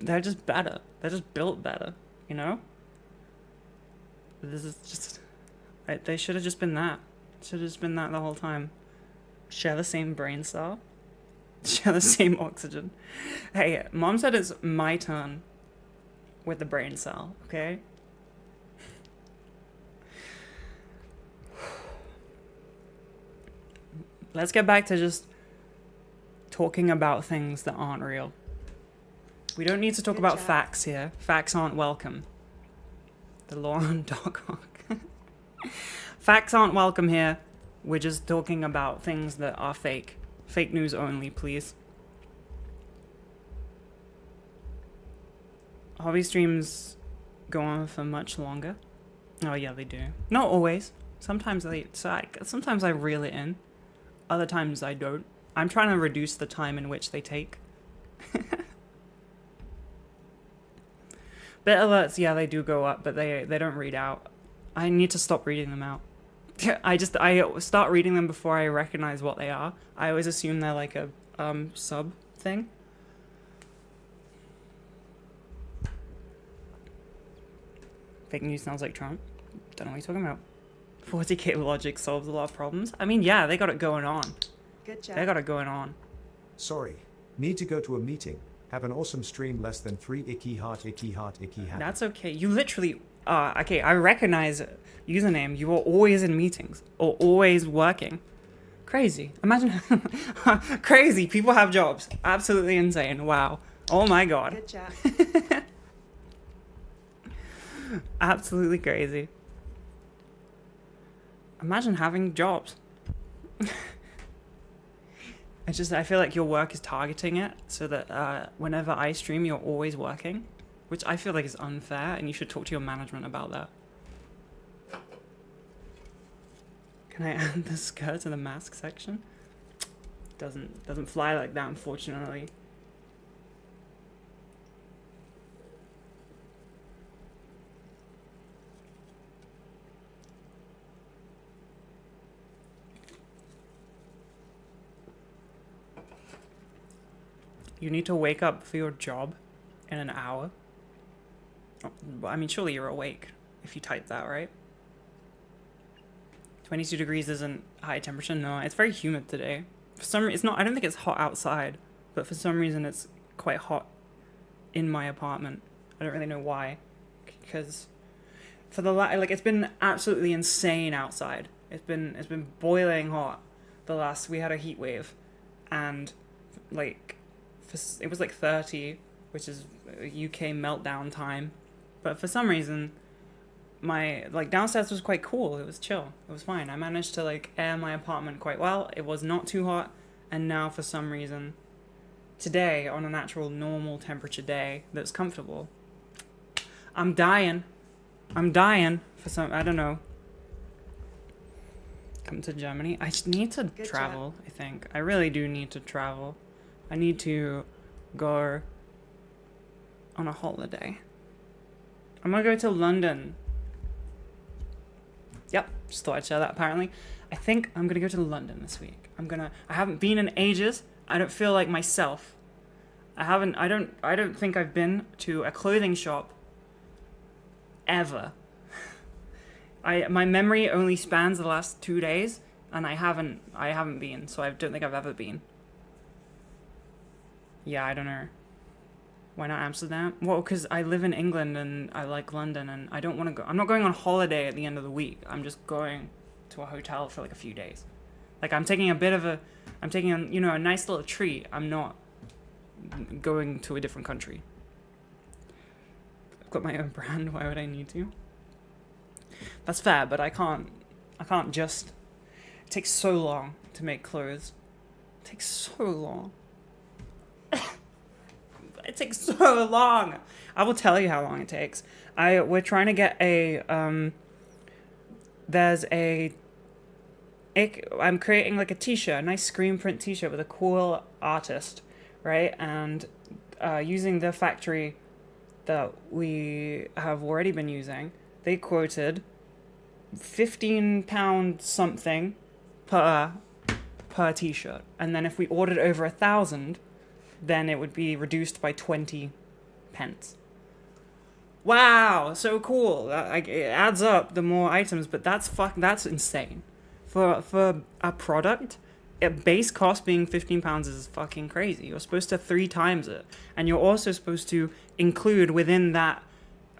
they're just better. They're just built better, you know? This is just... They should have just been that. Should have just been that the whole time. Share the same brain cell. Share the same oxygen. Hey, Mom said it's my turn with the brain cell, okay? Let's get back to just talking about things that aren't real. We don't need to talk about facts here. Facts aren't welcome. The law on Dog Hawk. Facts aren't welcome here. We're just talking about things that are fake. Fake news only, please. Hobby streams go on for much longer. Oh yeah, they do. Not always. Sometimes sometimes I reel it in. Other times I don't. I'm trying to reduce the time in which they take. Bit alerts, yeah, they do go up, but they don't read out. I need to stop reading them out. I start reading them before I recognize what they are. I always assume they're like a sub thing. Fake news sounds like Trump. Don't know what you're talking about. 40k logic solves a lot of problems. I mean, yeah, they got it going on. Good job. They got it going on. Sorry. Need to go to a meeting. Have an awesome stream. Less than 3 icky heart icky heart icky happy. That's okay. You literally... okay, I recognize username. You are always in meetings. Or always working. Crazy. Imagine... Crazy. People have jobs. Absolutely insane. Wow. Oh my god. Good job. Absolutely crazy. Imagine having jobs. I feel like your work is targeting it so that whenever I stream, you're always working, which I feel like is unfair, and you should talk to your management about that. Can I add the skirt to the mask section? doesn't fly like that, unfortunately. You need to wake up for your job in an hour. Oh, I mean, surely you're awake if you type that, right? 22 degrees isn't high temperature. No, it's very humid today. For some, it's not. I don't think it's hot outside, but for some reason it's quite hot in my apartment. I don't really know why, because for the like it's been absolutely insane outside. It's been boiling hot. We had a heat wave, and like it was like 30, which is UK meltdown time. But for some reason, my like downstairs was quite cool. It was chill. It was fine. I managed to like air my apartment quite well. It was not too hot. And now for some reason, today on an actual normal temperature day that's comfortable, I'm dying for some, I don't know. Come to Germany. I just need to travel, I think. I really do need to travel. I need to go on a holiday. I'm gonna go to London. Yep, just thought I'd share that apparently. I think I'm gonna go to London this week. I haven't been in ages. I don't feel like myself. I don't think I've been to a clothing shop ever. My memory only spans the last 2 days, and I haven't been, so I don't think I've ever been. Yeah, I don't know. Why not Amsterdam? Well, because I live in England and I like London, and I don't want to go. I'm not going on holiday at the end of the week. I'm just going to a hotel for like a few days. Like I'm taking a nice little treat. I'm not going to a different country. I've got my own brand. Why would I need to? That's fair, but I can't just. It takes so long to make clothes. It takes so long. It takes so long. I will tell you how long it takes. We're trying to get I'm creating like a t-shirt, a nice screen print t-shirt with a cool artist, right? And using the factory that we have already been using, they quoted £15 something per t-shirt. And then if we ordered over 1,000, then it would be reduced by 20 pence. Wow, so cool. It adds up the more items, but that's insane. For a product, a base cost being £15 is fucking crazy. You're supposed to 3 times it. And you're also supposed to include within that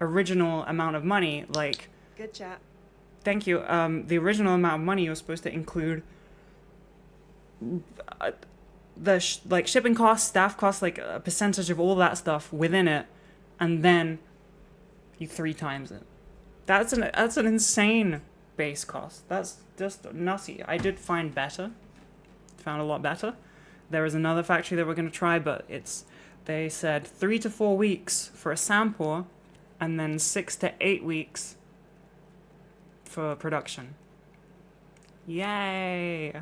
original amount of money, like... Good chat. Thank you. The original amount of money you're supposed to include... the shipping costs, staff costs, like a percentage of all that stuff within it, and then you 3 times it. That's an insane base cost. That's just nutty. I did found a lot better. There is another factory that we're going to try, but they said 3 to 4 weeks for a sample, and then 6 to 8 weeks for production. Yay!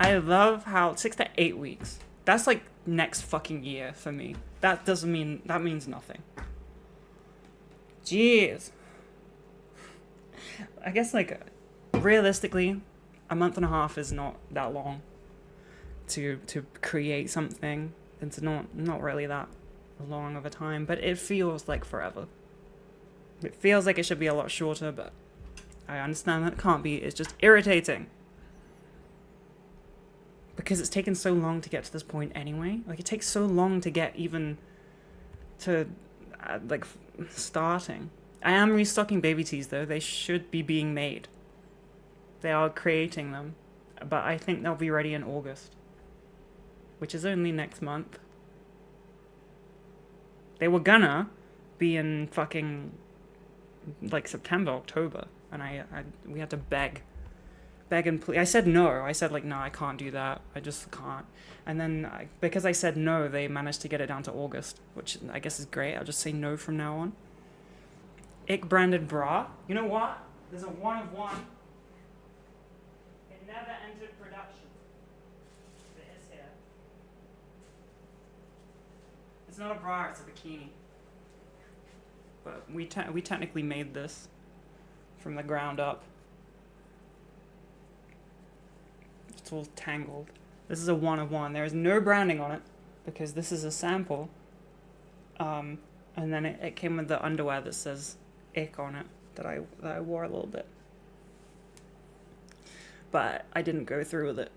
I love how 6 to 8 weeks. That's like next fucking year for me. That means nothing. Jeez. I guess like realistically, a month and a half is not that long to create something. It's not really that long of a time, but it feels like forever. It feels like it should be a lot shorter, but I understand that it can't be. It's just irritating. Because it's taken so long to get to this point anyway. Like, it takes so long to get even to, starting. I am restocking baby teas, though. They should be being made. They are creating them. But I think they'll be ready in August. Which is only next month. They were gonna be in fucking, September, October. And we had to beg and plead. I said no. I said, no, I can't do that. I just can't. And then, because I said no, they managed to get it down to August, which I guess is great. I'll just say no from now on. Ick branded bra. You know what? There's a 1 of 1. It never entered production. It's not a bra, it's a bikini. But we technically made this from the ground up. It's all tangled. This is a 1 of 1. There is no branding on it because this is a sample. And then it came with the underwear that says ick on it that I wore a little bit. But I didn't go through with it.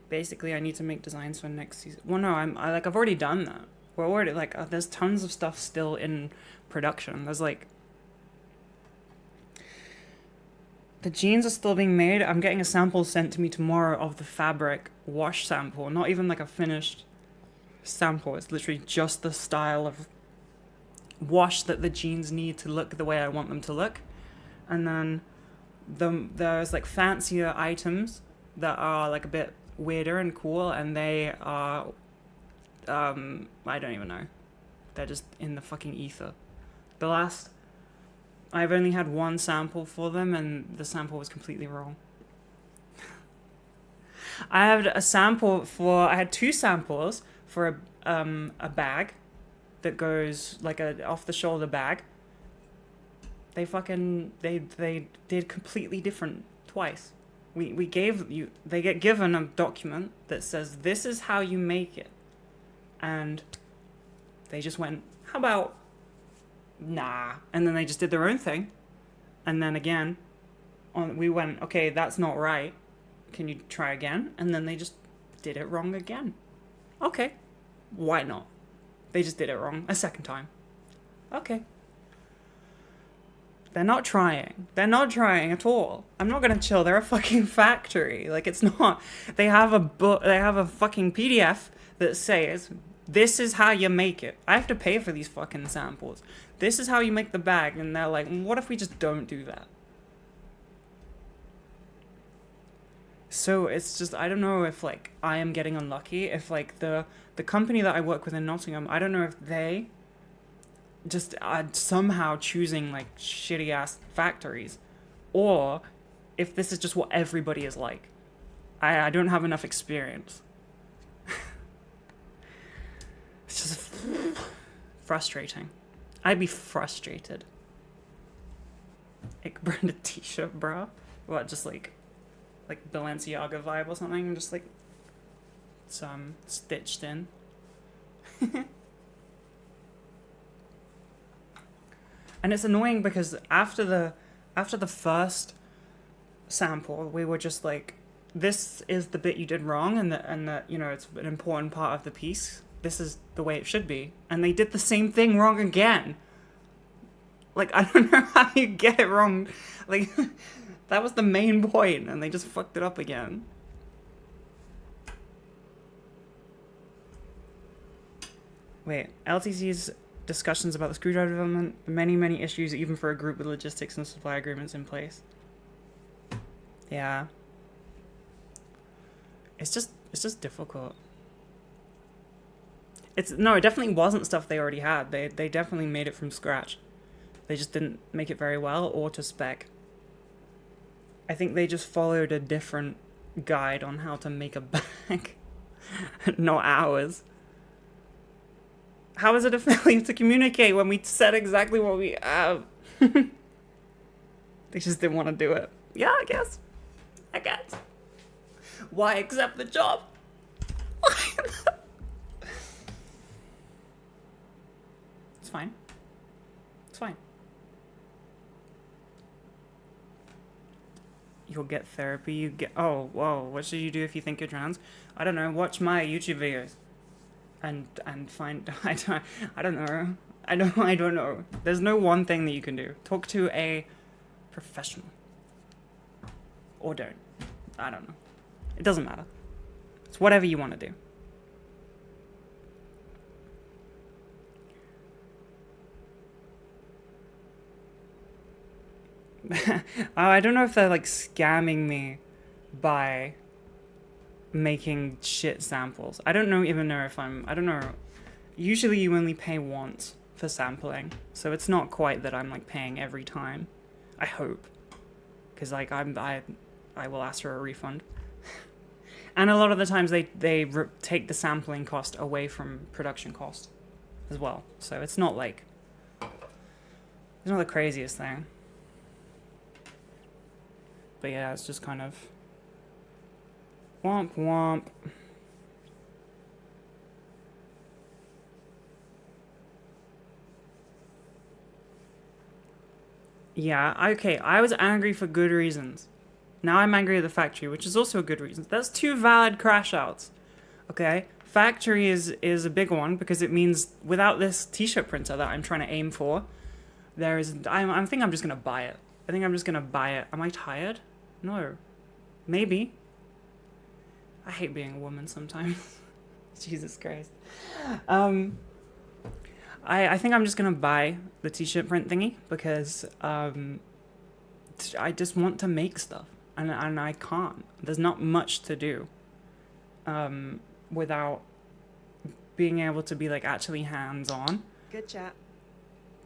Basically, I need to make designs for next season. Well, no, I've already done that. We're already there's tons of stuff still in production. There's like the jeans are still being made. I'm getting a sample sent to me tomorrow of the fabric wash sample. Not even like a finished sample. It's literally just the style of wash that the jeans need to look the way I want them to look. And then there's like fancier items that are like a bit weirder and cool, and they are I don't even know. They're just in the fucking ether. I've only had one sample for them, and the sample was completely wrong. I had 2 samples for a bag that goes like a off the shoulder bag. They did completely different twice. They get given a document that says this is how you make it. And they just went, how about nah? And then they just did their own thing. And then again, we went, okay, that's not right. Can you try again? And then they just did it wrong again. Okay, why not? They just did it wrong a second time. Okay. They're not trying. They're not trying at all. I'm not gonna chill. They're a fucking factory. Like, it's not. They have a book. They have a fucking PDF that says, this is how you make it. I have to pay for these fucking samples. This is how you make the bag. And they're like, what if we just don't do that? So it's just, I don't know if like I am getting unlucky. If like the company that I work with in Nottingham, I don't know if they just are somehow choosing like shitty ass factories, or if this is just what everybody is like. I don't have enough experience. It's just frustrating. I'd be frustrated. Ik brand a t-shirt, bro. What, just like Balenciaga vibe or something? Just like some stitched in. And it's annoying because after the first sample, we were just like, this is the bit you did wrong, and that you know, it's an important part of the piece. This is the way it should be. And they did the same thing wrong again. Like, I don't know how you get it wrong. Like, that was the main point, and they just fucked it up again. Wait, LTC's discussions about the screwdriver development, many issues even for a group with logistics and supply agreements in place. Yeah. It's just difficult. It definitely wasn't stuff they already had. They definitely made it from scratch. They just didn't make it very well or to spec. I think they just followed a different guide on how to make a bag. Not ours. How is it a failure to communicate when we said exactly what we have? They just didn't want to do it. Yeah, I guess. Why accept the job? It's fine. It's fine. You'll get therapy. Oh, whoa. What should you do if you think you're trans? I don't know. Watch my YouTube videos. And find, I don't know. I don't know. There's no one thing that you can do. Talk to a professional. Or don't. I don't know. It doesn't matter. It's whatever you want to do. I don't know if they're like scamming me by making shit samples. I don't even know if I don't know. Usually you only pay once for sampling, so it's not quite that I'm like paying every time. I hope, because like I will ask for a refund. And a lot of the times they take the sampling cost away from production cost as well. So it's not like, it's not the craziest thing. But yeah, it's just kind of womp womp. Yeah, okay, I was angry for good reasons. Now I'm angry at the factory, which is also a good reason. That's 2 valid crash outs. Okay? Factory is a big one because it means without this t-shirt printer that I'm trying to aim for, I think I'm just gonna buy it. I think I'm just gonna buy it. Am I tired? No. Maybe. I hate being a woman sometimes. Jesus Christ. I think I'm just gonna buy the t-shirt print thingy because I just want to make stuff and I can't. There's not much to do without being able to be like actually hands-on. Good chat.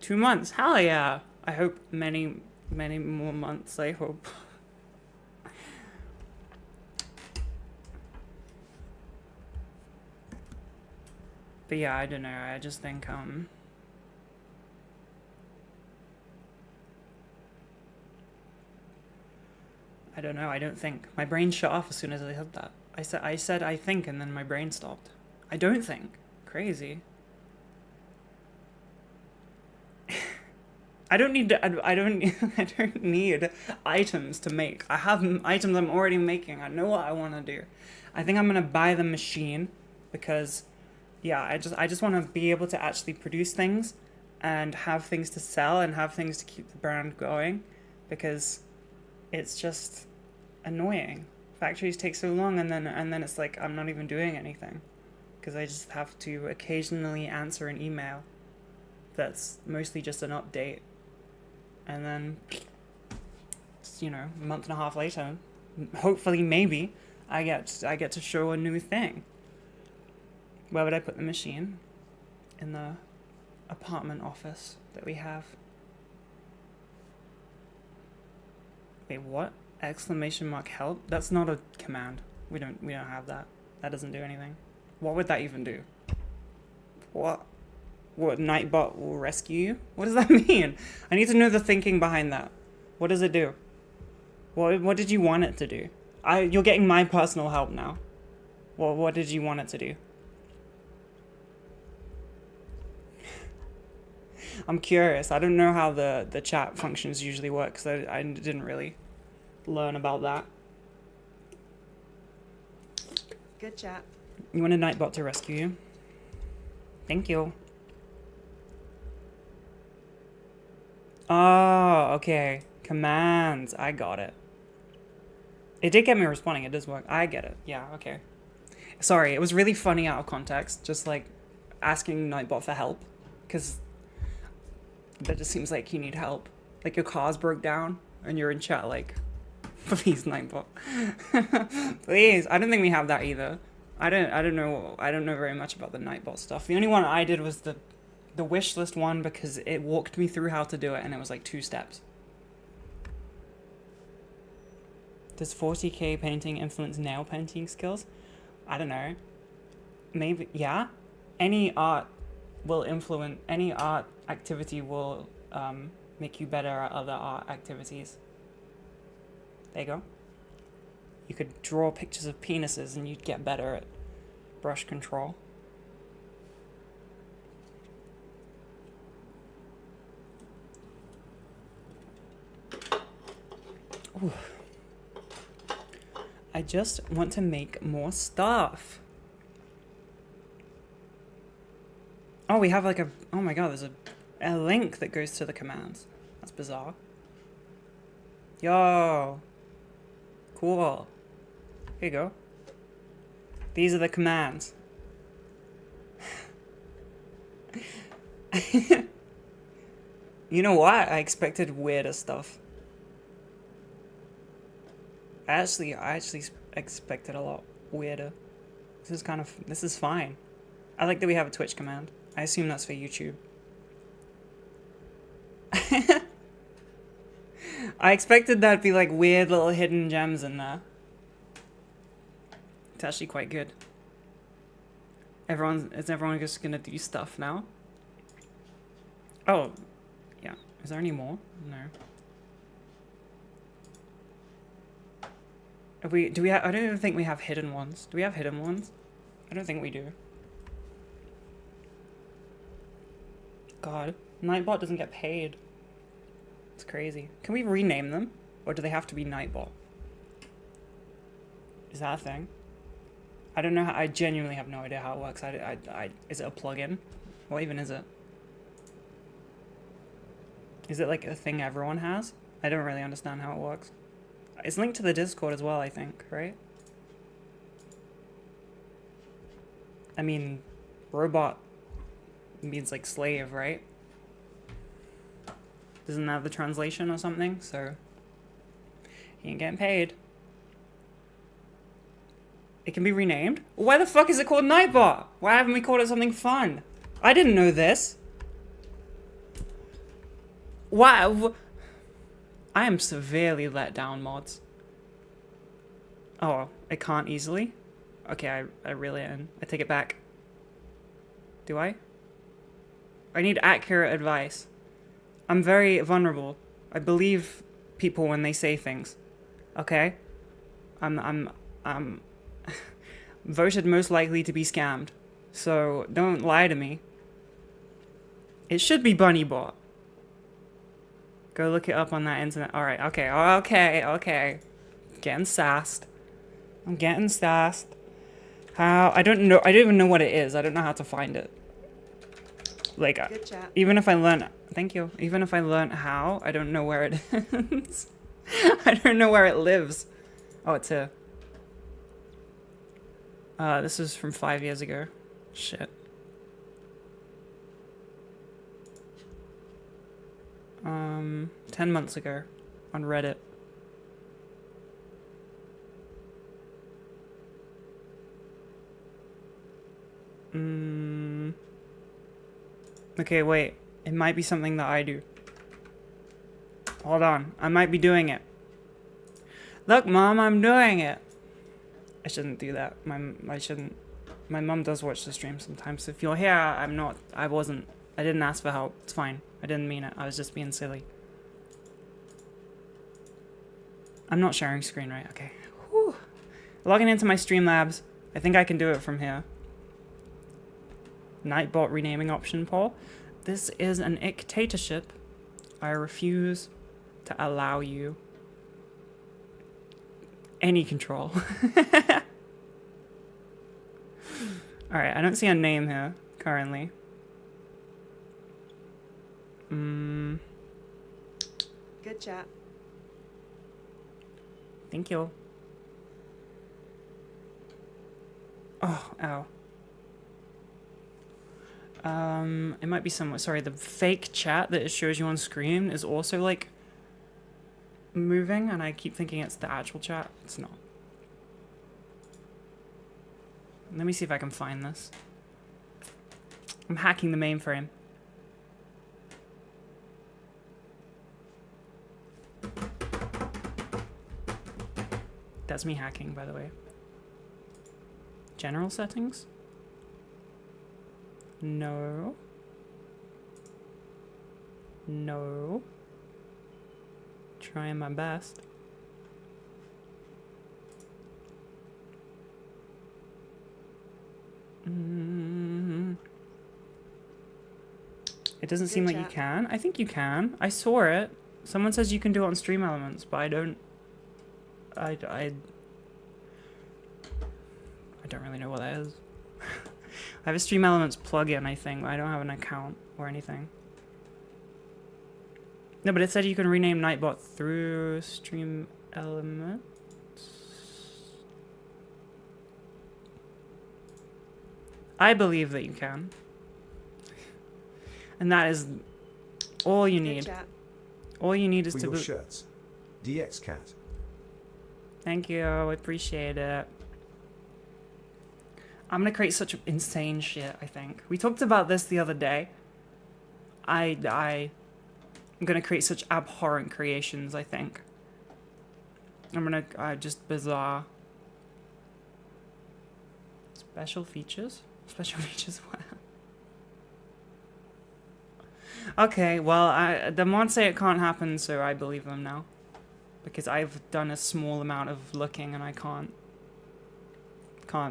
2 months, hell yeah. I hope many more months, I hope. But yeah, I don't know. I just think I don't know. I don't think. My brain shut off as soon as I said that. I said I think and then my brain stopped. I don't think. Crazy. I don't need I don't need items to make. I have items I'm already making. I know what I want to do. I think I'm going to buy the machine because yeah, I just want to be able to actually produce things and have things to sell and have things to keep the brand going because it's just annoying. Factories take so long and then it's like I'm not even doing anything because I just have to occasionally answer an email that's mostly just an update. And then, you know, a month and a half later, hopefully maybe I get to show a new thing. Where would I put the machine? In the apartment office that we have. Wait, what? Exclamation mark help? That's not a command. We don't have that. That doesn't do anything. What would that even do? What? What, Nightbot will rescue you? What does that mean? I need to know the thinking behind that. What does it do? What did you want it to do? You're getting my personal help now. What did you want it to do? I'm curious. I don't know how the chat functions usually work because I didn't really learn about that. Good chat. You want a Nightbot to rescue you? Thank you. Oh, okay. Commands. I got it. It did get me responding. It does work. I get it. Yeah, okay. Sorry, it was really funny out of context. Just like asking Nightbot for help. Because that just seems like you need help. Like your car's broke down and you're in chat like, please Nightbot. Please. I don't think we have that either. I don't know very much about the Nightbot stuff. The only one I did was the wish list one because it walked me through how to do it and it was like 2 steps. Does 40k painting influence nail painting skills? I don't know. Maybe, yeah. Any art activity will make you better at other art activities. There you go. You could draw pictures of penises and you'd get better at brush control. Ooh. I just want to make more stuff. Oh, we have like oh my god, there's a link that goes to the commands. That's bizarre. Yo. Cool. Here you go. These are the commands. You know what? I expected weirder stuff. I actually expected a lot weirder. This is fine. I like that we have a Twitch command. I assume that's for YouTube. I expected there'd be like weird little hidden gems in there. It's actually quite good. Is everyone just gonna do stuff now? Oh, yeah. Is there any more? No. I don't even think we have hidden ones. Do we have hidden ones? I don't think we do. God, Nightbot doesn't get paid. It's crazy. Can we rename them? Or do they have to be Nightbot? Is that a thing? I don't know how, I genuinely have no idea how it works. Is it a plugin? What even is it? Is it like a thing everyone has? I don't really understand how it works. It's linked to the Discord as well, I think, right? I mean, robot means like slave, right? Isn't that the translation or something? So, he ain't getting paid. It can be renamed? Why the fuck is it called Nightbot? Why haven't we called it something fun? I didn't know this. Why? I am severely let down, mods. Oh, I can't easily? Okay, I reel it in. I take it back. Do I? I need accurate advice. I'm very vulnerable. I believe people when they say things. Okay? I'm voted most likely to be scammed. So don't lie to me. It should be BunnyBot. Go look it up on that internet. Alright, okay. Getting sassed. I'm getting sassed. How? I don't know. I don't even know what it is. I don't know how to find it. Like, Good chat. even if I learn... Thank you. Even if I learn how, I don't know where it is. I don't know where it lives. Oh, it's here. This is from 5 years ago. Shit. 10 months ago on Reddit. Okay, wait. It might be something that I do. Hold on. I might be doing it. Look, Mom, I'm doing it. I shouldn't do that. I shouldn't. My mom does watch the stream sometimes. If you're here, I didn't ask for help. It's fine. I didn't mean it. I was just being silly. I'm not sharing screen, right? Okay. Whew. Logging into my Streamlabs. I think I can do it from here. Nightbot renaming option poll. This is an dictatorship. I refuse to allow you any control. Alright, I don't see a name here currently. Good chat. Thank you. Oh, ow. It might be somewhat. Sorry, the fake chat that it shows you on screen is also like moving, and I keep thinking it's the actual chat. It's not. Let me see if I can find this. I'm hacking the mainframe. That's me hacking, by the way. General settings? No. No. Trying my best. It doesn't seem like you can. I think you can. I saw it. Someone says you can do it on Stream Elements, but I don't really know what that is. I have a Stream Elements plugin, I think. I don't have an account or anything. No, but it said you can rename Nightbot through Stream Elements. I believe that you can. And that is all you need. All you need is for to your shirts. DX Cat. Thank you. I appreciate it. I'm gonna create such insane shit, I think. We talked about this the other day. I'm gonna create such abhorrent creations, I think. I'm gonna, just bizarre. Special features? Special features what? Okay, well, the mods say it can't happen, so I believe them now. Because I've done a small amount of looking and I can't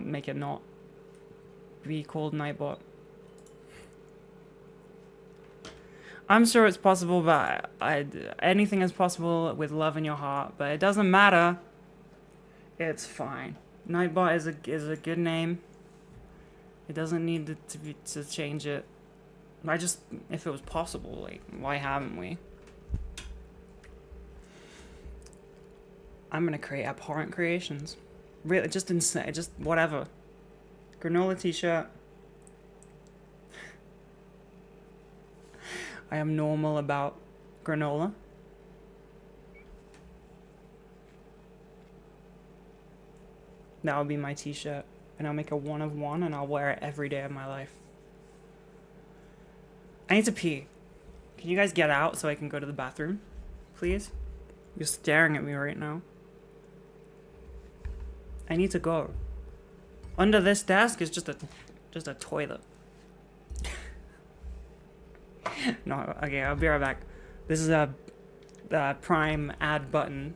make it not be called Nightbot. I'm sure it's possible, but anything is possible with love in your heart, but it doesn't matter. It's fine. Nightbot is a good name. It doesn't need to change it. If it was possible, like, why haven't we? I'm gonna create abhorrent creations. Really, just insane, just whatever. Granola t-shirt. I am normal about granola. That'll be my t-shirt. And I'll make a 1 of 1 and I'll wear it every day of my life. I need to pee. Can you guys get out so I can go to the bathroom? Please? You're staring at me right now. I need to go. Under this desk is just a toilet. No, okay, I'll be right back. This is a Prime ad button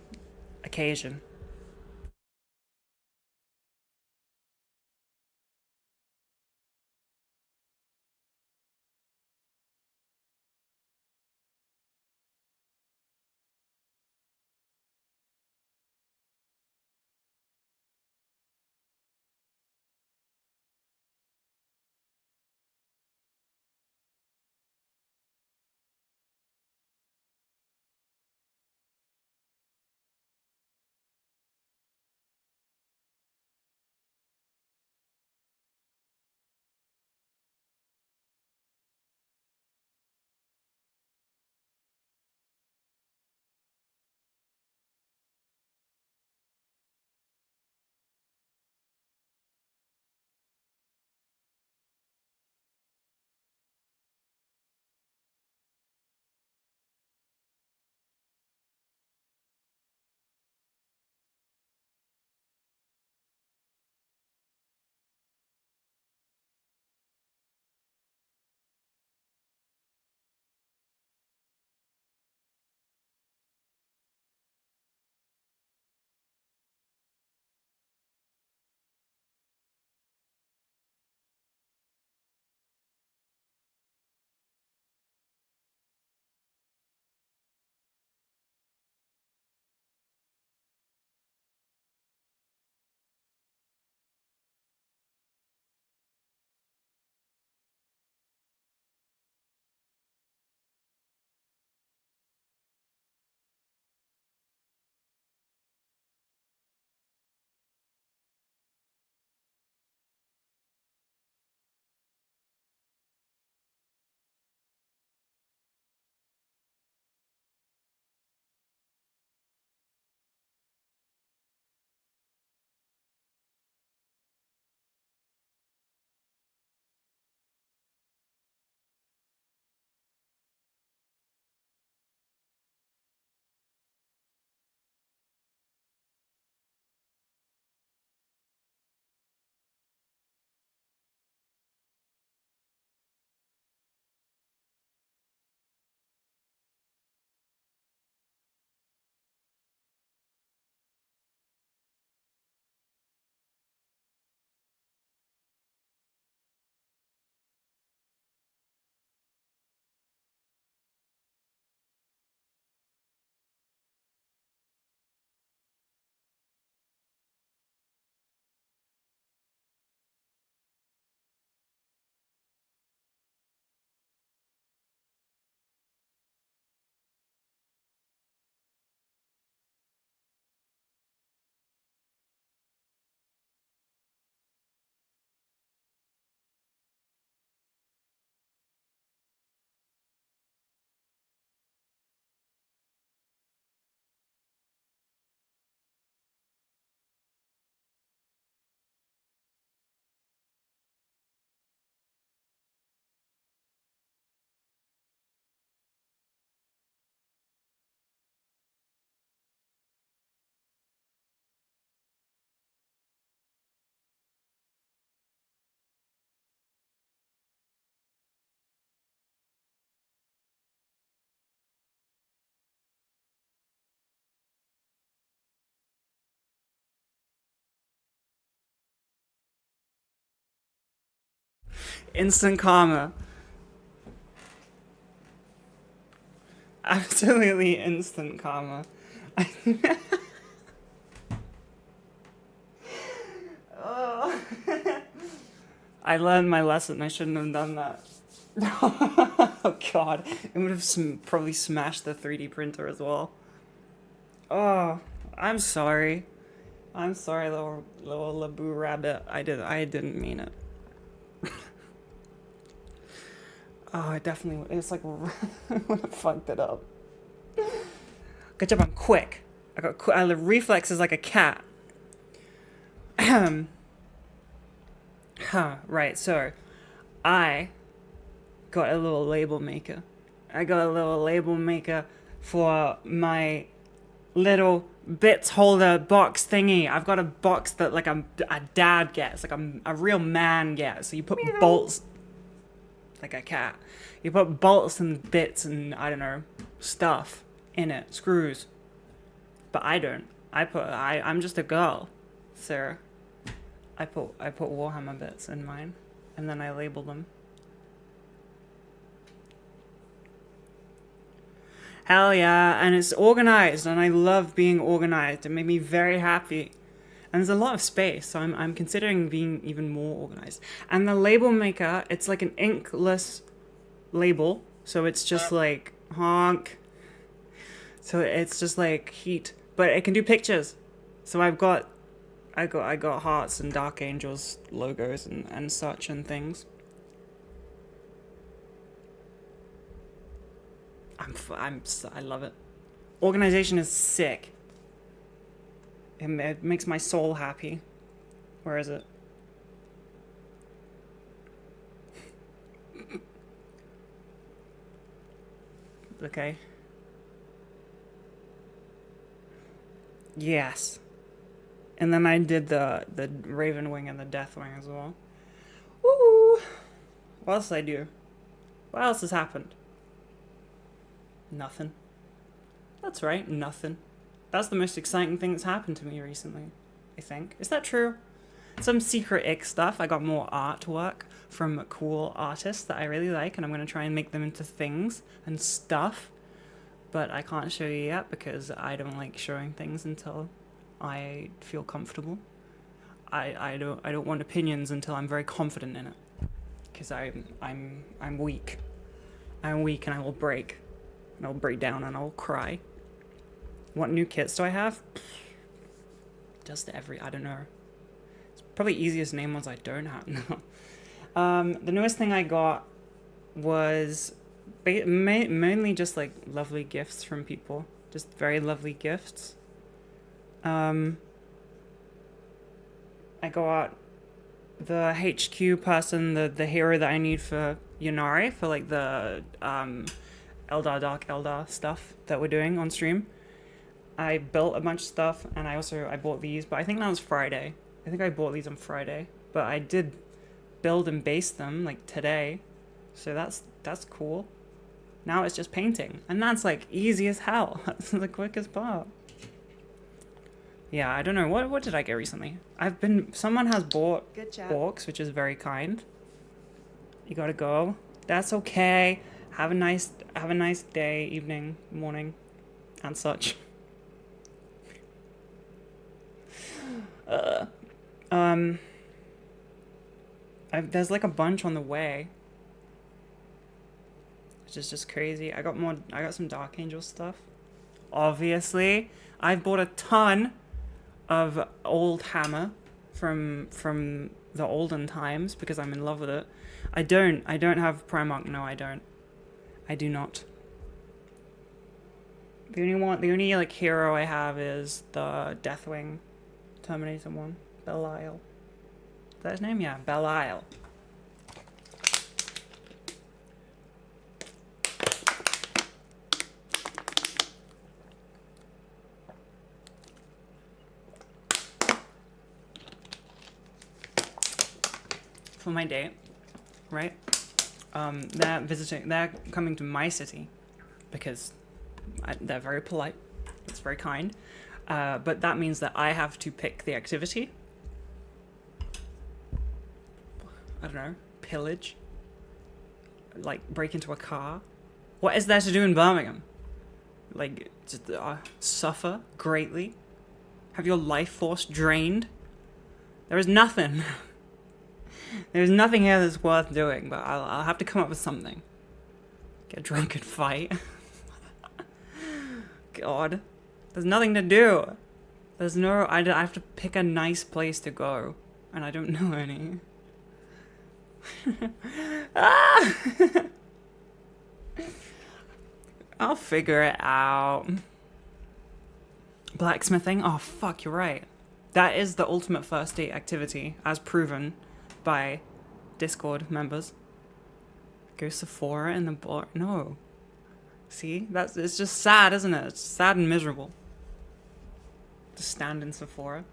occasion. Instant karma. Absolutely instant karma. Oh. I learned my lesson. I shouldn't have done that. Oh god. It would have probably smashed the 3D printer as well. Oh, I'm sorry. I'm sorry, little Laboo rabbit. I didn't mean it. Oh, I definitely. It's like I would have fucked it up. Good job. I'm quick. I got reflexes like a cat. Right. So, I got a little label maker. I got a little label maker for my little bits holder box thingy. I've got a box that like a dad gets, like a real man gets. So you put bolts, like a cat. You put bolts and bits and I don't know stuff in it, screws. But I don't. I'm just a girl, so I put Warhammer bits in mine, and then I label them. Hell yeah, and it's organized, and I love being organized. It made me very happy. And there's a lot of space, so I'm considering being even more organized. And the label maker, it's like an inkless label, so it's just like honk. So it's just like heat, but it can do pictures. So I got hearts and Dark Angels logos and such and things. I love it. Organization is sick. It makes my soul happy. Where is it? Okay. Yes. And then I did the Raven Wing and the Death Wing as well. Woo! What else did I do? What else has happened? Nothing. That's right, nothing. That's the most exciting thing that's happened to me recently, I think. Is that true? Some secret ick stuff. I got more artwork from cool artists that I really like, and I'm going to try and make them into things and stuff. But I can't show you yet because I don't like showing things until I feel comfortable. I don't want opinions until I'm very confident in it. Because I'm weak. I'm weak and I will break. And I'll break down and I'll cry. What new kits do I have? Just I don't know. It's probably easiest name ones I don't have now. The newest thing I got was mainly just like lovely gifts from people. Just very lovely gifts. I got the HQ person, the hero that I need for Yunari, for like the Eldar, Dark Eldar stuff that we're doing on stream. I built a bunch of stuff, and I bought these, but I think that was Friday. I think I bought these on Friday, but I did build and base them like today, so that's cool. Now it's just painting, and that's like easy as hell. That's the quickest part. Yeah, I don't know, what did I get recently? Someone has bought Good job. orcs, which is very kind. You gotta go. That's okay. Have a nice day, evening, morning, and such. There's like a bunch on the way, which is just crazy. I got some Dark Angel stuff. Obviously, I've bought a ton of old hammer from the olden times because I'm in love with it. I don't have Primarch. No, I don't. I do not. The only like hero I have is the Deathwing Terminator one, Belial. Is that his name? Yeah, Belial. For my date, right? They're coming to my city because they're very polite. It's very kind. But that means that I have to pick the activity. I don't know. pillage? Like, break into a car? What is there to do in Birmingham? Like, just suffer greatly? Have your life force drained? There is nothing. There's nothing here that's worth doing, but I'll have to come up with something. Get drunk and fight. God. There's nothing to do. There's no... I have to pick a nice place to go. And I don't know any. Ah! I'll figure it out. Blacksmithing? Oh, fuck, you're right. That is the ultimate first date activity, as proven by Discord members. Go Sephora in the bar. No. See? It's just sad, isn't it? It's sad and miserable. To stand in Sephora.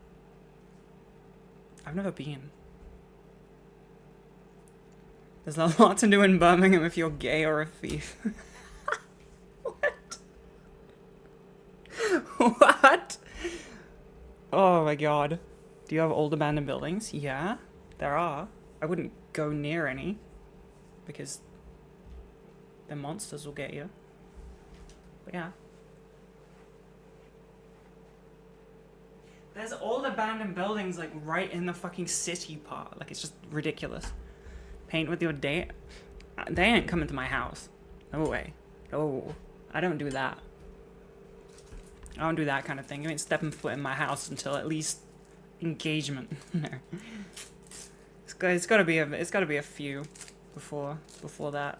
I've never been. There's a lot to do in Birmingham if you're gay or a thief. What? What? Oh my god. Do you have old abandoned buildings? Yeah, there are. I wouldn't go near any. Because the monsters will get you. But yeah. There's old abandoned buildings like right in the fucking city part. Like it's just ridiculous. Paint with your date? They ain't coming to my house. No way. No. I don't do that. I don't do that kind of thing. You ain't stepping foot in my house until at least engagement. No. It's gotta be a few before that.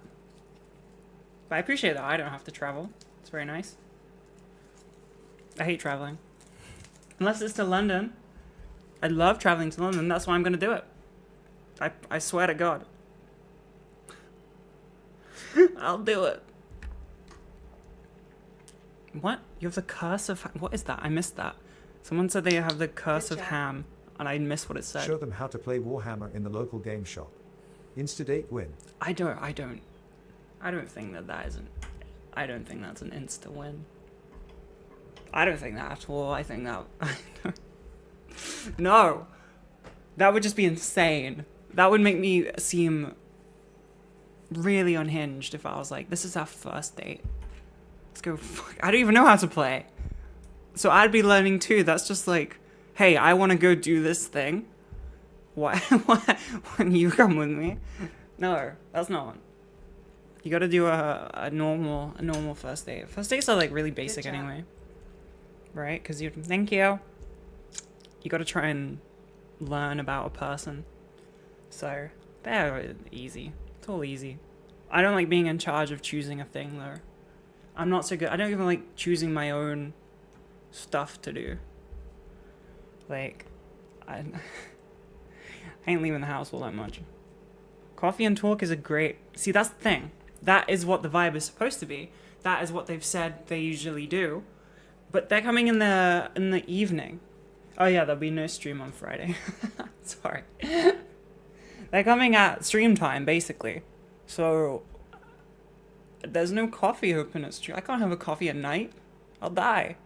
But I appreciate that I don't have to travel. It's very nice. I hate traveling. Unless it's to London. I love traveling to London. That's why I'm gonna do it. I swear to God. I'll do it. What? You have the curse of... What is that? I missed that. Someone said they have the curse of ham, and I missed what it said. Show them how to play Warhammer in the local game shop. Insta-date win. I don't think that isn't... I don't think that's an insta-win. I don't think that at all. I think that... No! That would just be insane. That would make me seem really unhinged if I was like, this is our first date. Let's go. I don't even know how to play. So I'd be learning too. That's just like, hey, I want to go do this thing. Why? When you come with me? No, that's not one. You got to do a normal first date. First dates are like really basic anyway, right? Because you thank you. You got to try and learn about a person. So they're easy. It's all easy. I don't like being in charge of choosing a thing though. I'm not so good. I don't even like choosing my own stuff to do. Like, I ain't leaving the house all that much. Coffee and talk is a great... See, that's the thing. That is what the vibe is supposed to be. That is what they've said they usually do. But they're coming in the evening. Oh yeah, there'll be no stream on Friday. Sorry. They're coming at stream time, basically. So... There's no coffee open at stream. I can't have a coffee at night. I'll die.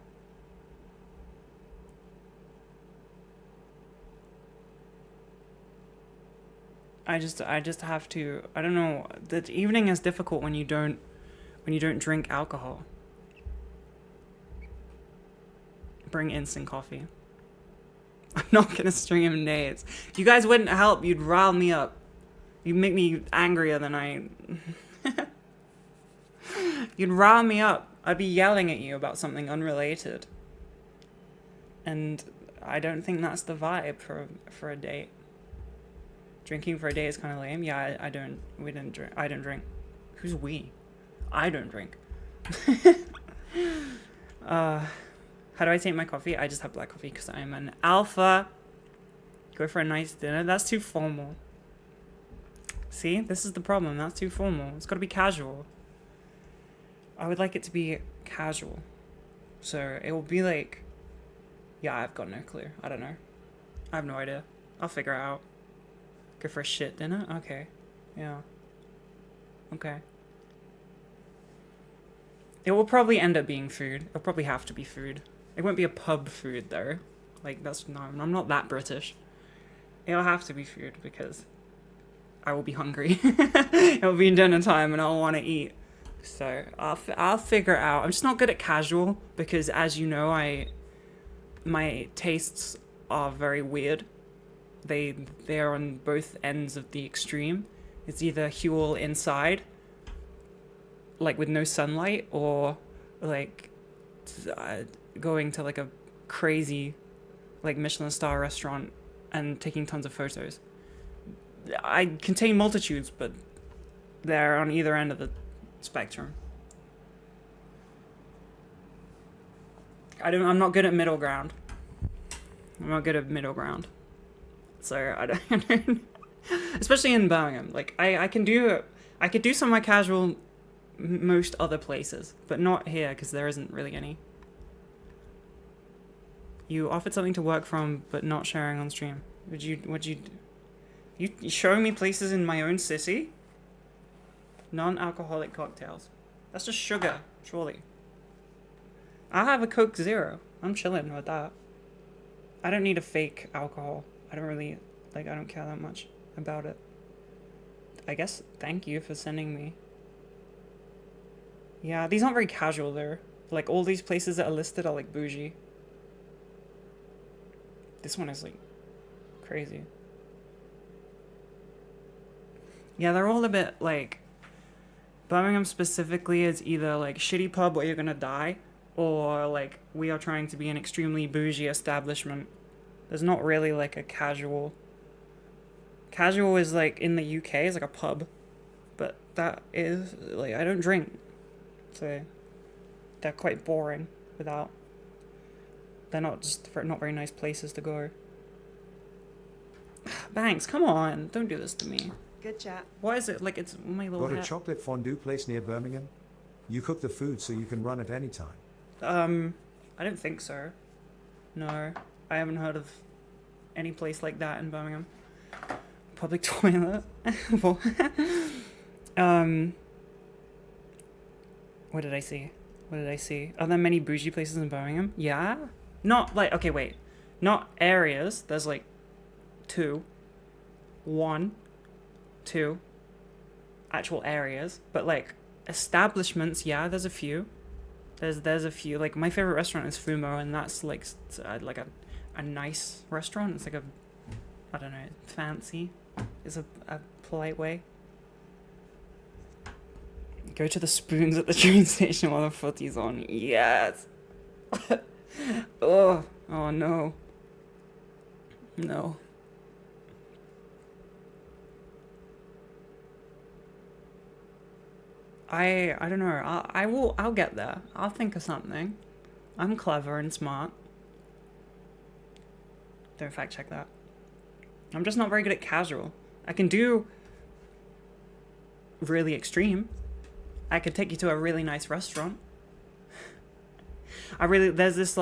I just have to. I don't know. The evening is difficult when you don't drink alcohol. Bring instant coffee. I'm not gonna stream dates. You guys wouldn't help. You'd rile me up. You'd make me angrier than I. You'd rile me up. I'd be yelling at you about something unrelated. And I don't think that's the vibe for a date. Drinking for a date is kind of lame. Yeah, I don't drink. Who's we? I don't drink. How do I take my coffee? I just have black coffee because I'm an alpha. Go for a nice dinner. That's too formal. See? This is the problem. That's too formal. It's got to be casual. I would like it to be casual. So it will be like... Yeah, I've got no clue. I don't know. I have no idea. I'll figure it out. Go for a shit dinner? Okay. Yeah. Okay. It will probably end up being food. It'll probably have to be food. It won't be a pub food though. Like, that's... No, I'm not that British. It'll have to be food because... I will be hungry. It'll be dinner time and I'll want to eat. So I'll figure it out. I'm just not good at casual because, as you know, my tastes are very weird. They are on both ends of the extreme. It's either Huel inside, like with no sunlight, or like going to like a crazy like Michelin star restaurant and taking tons of photos. I contain multitudes, but they're on either end of the spectrum. I'm not good at middle ground. I'm not good at middle ground. So I don't especially in Birmingham. Like I could do some of my casual most other places, but not here because there isn't really any. You offered something to work from, but not sharing on stream. What'd you showing me places in my own city? Non-alcoholic cocktails. That's just sugar, surely. I'll have a Coke Zero. I'm chilling with that. I don't need a fake alcohol. I don't care that much about it. I guess thank you for sending me. Yeah, these aren't very casual though. Like all these places that are listed are like bougie. This one is like crazy. Yeah, they're all a bit like Birmingham specifically is either like shitty pub where you're gonna die, or like we are trying to be an extremely bougie establishment. There's not really like a casual. Casual is like in the UK is like a pub, but that is like I don't drink, so they're quite boring without. They're not very nice places to go. Banks, come on, don't do this to me. Good chat. Why is it like it's my little Got a hat? chocolate fondue place near Birmingham? You cook the food so you can run at any time. I don't think so. No, I haven't heard of any place like that in Birmingham. Public toilet. What did I see? Are there many bougie places in Birmingham? Yeah. Not like, okay, wait. Not areas. There's like 2 actual areas, but like establishments, yeah, there's a few. There's a few. Like my favorite restaurant is Fumo, and that's like a nice restaurant. It's like a, I don't know, fancy is a polite way. Go to the spoons at the train station while the footy's on. Yes. Oh no. No. I don't know. I'll get there. I'll think of something. I'm clever and smart. Don't fact check that. I'm just not very good at casual. I can do really extreme. I could take you to a really nice restaurant. There's this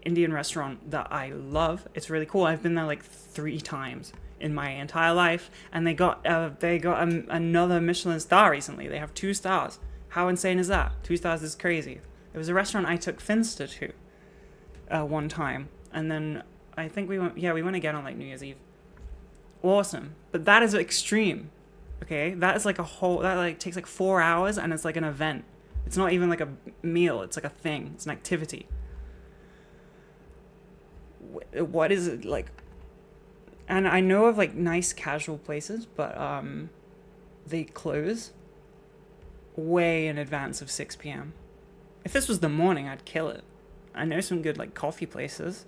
Indian restaurant that I love. It's really cool. I've been there like 3 times in my entire life, and they got another Michelin star recently. They have 2 stars. How insane is that? 2 stars is crazy. It was a restaurant I took Finster to one time, and then I think we went again on like New Year's Eve. Awesome. But that is extreme. Okay, that is like that like takes like 4 hours, and it's like an event. It's not even like a meal. It's like a thing. It's an activity. What is it like? And I know of like nice casual places, but they close way in advance of 6 p.m. If this was the morning, I'd kill it. I know some good like coffee places.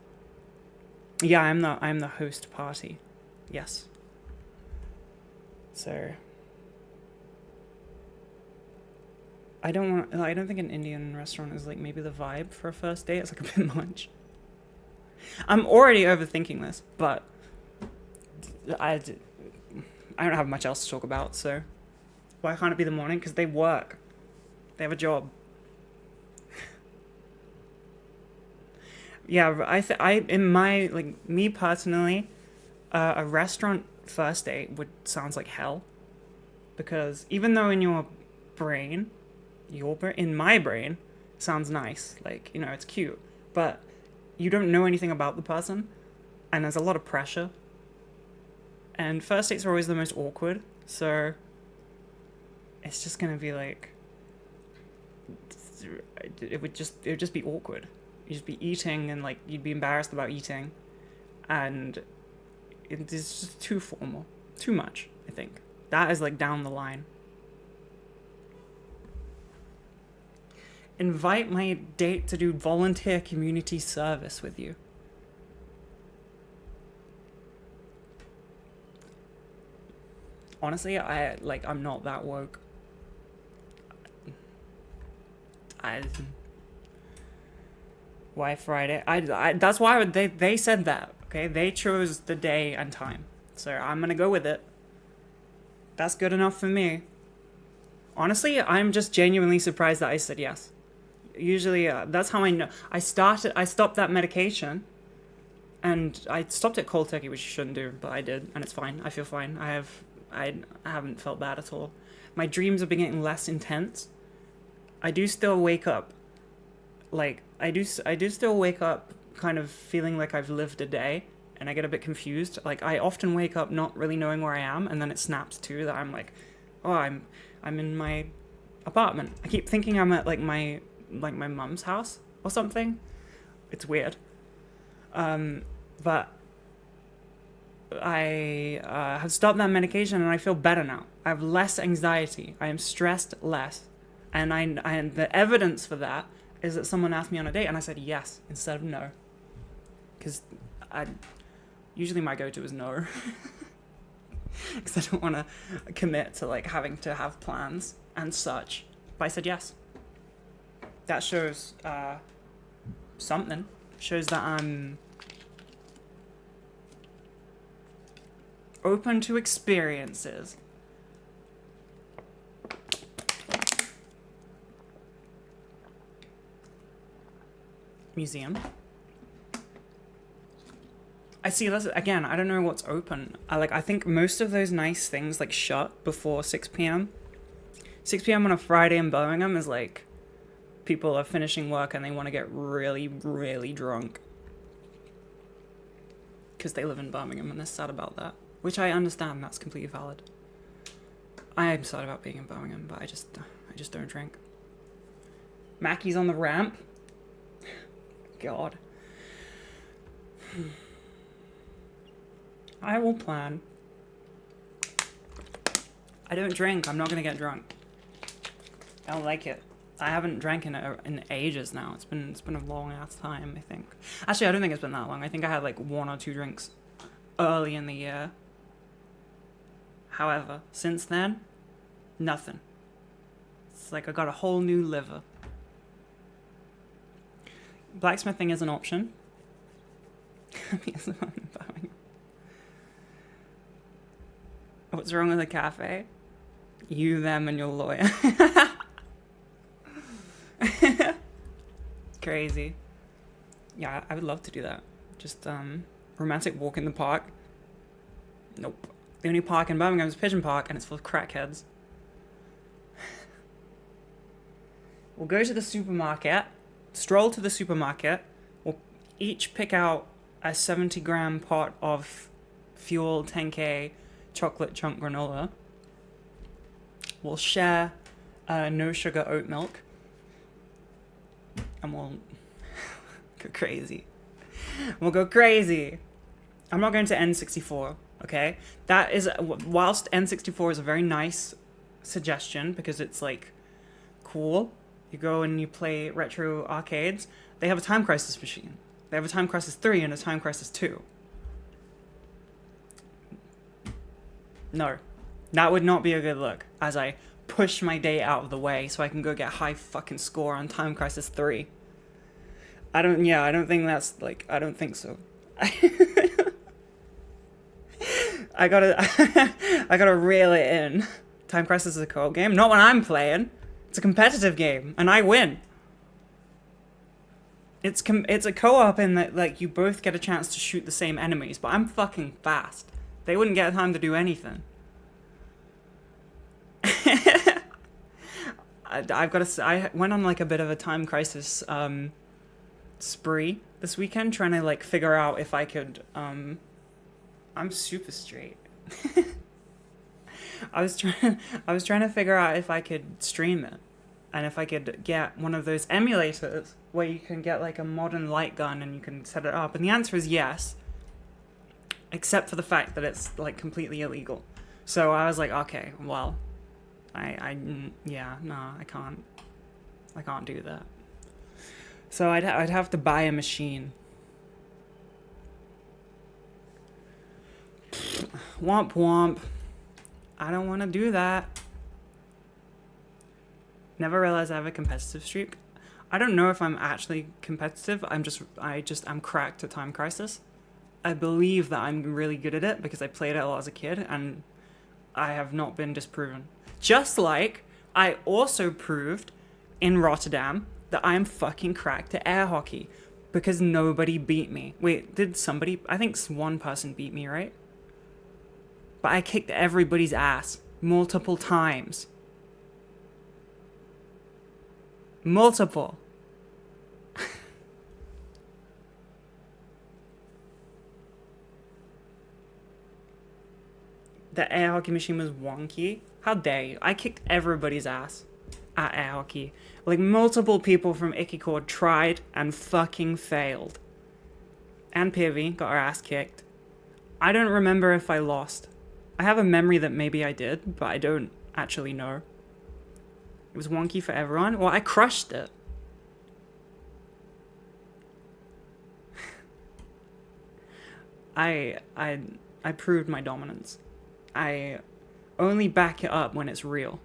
Yeah, I'm the host party. Yes. So I don't think an Indian restaurant is like maybe the vibe for a first date. It's like a bit much. I'm already overthinking this, but I don't have much else to talk about, so why can't it be the morning? Because they work. They have a job. Yeah, me personally, a restaurant first date sounds like hell, because even though in my brain, sounds nice, like, you know, it's cute, but you don't know anything about the person, and there's a lot of pressure. And first dates are always the most awkward, so it's just gonna be like, it would just be awkward. You'd just be eating and like you'd be embarrassed about eating, and it's just too formal, too much. I think that is like down the line. Invite my date to do volunteer community service with you. Honestly, I'm not that woke. Why Friday? That's why they said that. Okay, they chose the day and time, so I'm gonna go with it. That's good enough for me. Honestly, I'm just genuinely surprised that I said yes. Usually, that's how I know. I stopped that medication, and I stopped at cold turkey, which you shouldn't do, but I did, and it's fine. I feel fine. I haven't felt bad at all. My dreams have been getting less intense. I do still wake up, like, I do still wake up kind of feeling like I've lived a day, and I get a bit confused. Like, I often wake up not really knowing where I am, and then it snaps too that I'm like, oh, I'm in my apartment. I keep thinking I'm at, like, my mum's house or something. It's weird. But I have stopped that medication, and I feel better now. I have less anxiety. I am stressed less. And the evidence for that is that someone asked me on a date, and I said yes instead of no. Because usually my go-to is no. Because I don't want to commit to like having to have plans and such. But I said yes. That shows something. Shows that I'm open to experiences. Museum. I see, that's, again, I don't know what's open. I think most of those nice things like shut before 6 p.m. 6 p.m. on a Friday in Birmingham is like people are finishing work and they want to get really, really drunk. Because they live in Birmingham and they're sad about that. Which I understand, that's completely valid. I am sad about being in Birmingham, but I just don't drink. Mackie's on the ramp. God. I will plan. I don't drink. I'm not gonna get drunk. I don't like it. I haven't drank in ages now. It's been a long ass time, I think. Actually, I don't think it's been that long. I think I had like 1 or 2 drinks early in the year. However, since then, nothing. It's like I got a whole new liver. Blacksmithing is an option. What's wrong with a cafe? You, them, and your lawyer. Crazy. Yeah, I would love to do that. Just romantic walk in the park. Nope. The only park in Birmingham is Pigeon Park, and it's full of crackheads. We'll go to the supermarket. Stroll to the supermarket. We'll each pick out a 70-gram pot of Fuel 10K chocolate chunk granola. We'll share no sugar oat milk. And we'll go crazy. We'll go crazy. I'm not going to N64, okay? That is, whilst N64 is a very nice suggestion because it's like cool. You go and you play retro arcades. They have a Time Crisis machine. They have a Time Crisis 3 and a Time Crisis 2. No, that would not be a good look as I push my day out of the way so I can go get high fucking score on Time Crisis 3. I don't think that's like, I don't think so. I gotta reel it in. Time Crisis is a co-op game. Not when I'm playing. It's a competitive game, and I win. It's a co-op in that like you both get a chance to shoot the same enemies, but I'm fucking fast. They wouldn't get time to do anything. I went on like a bit of a Time Crisis spree this weekend, trying to like figure out if I could. I'm super straight. I was trying to figure out if I could stream it, and if I could get one of those emulators where you can get like a modern light gun and you can set it up. And the answer is yes, except for the fact that it's like completely illegal. So I was like, okay, well, yeah, no, I can't do that. So I'd have to buy a machine. Womp womp. I don't want to do that. Never realized I have a competitive streak. I don't know if I'm actually competitive. I'm cracked at Time Crisis. I believe that I'm really good at it because I played it a lot as a kid and I have not been disproven. Just like I also proved in Rotterdam that I am fucking cracked at air hockey because nobody beat me. Wait, did somebody? I think one person beat me, right? But I kicked everybody's ass multiple times. Multiple. The air hockey machine was wonky. How dare you? I kicked everybody's ass at air hockey. Like, multiple people from Ikicord tried and fucking failed. And Pivy got her ass kicked. I don't remember if I lost. I have a memory that maybe I did, but I don't actually know. It was wonky for everyone. Well, I crushed it. I proved my dominance. I only back it up when it's real.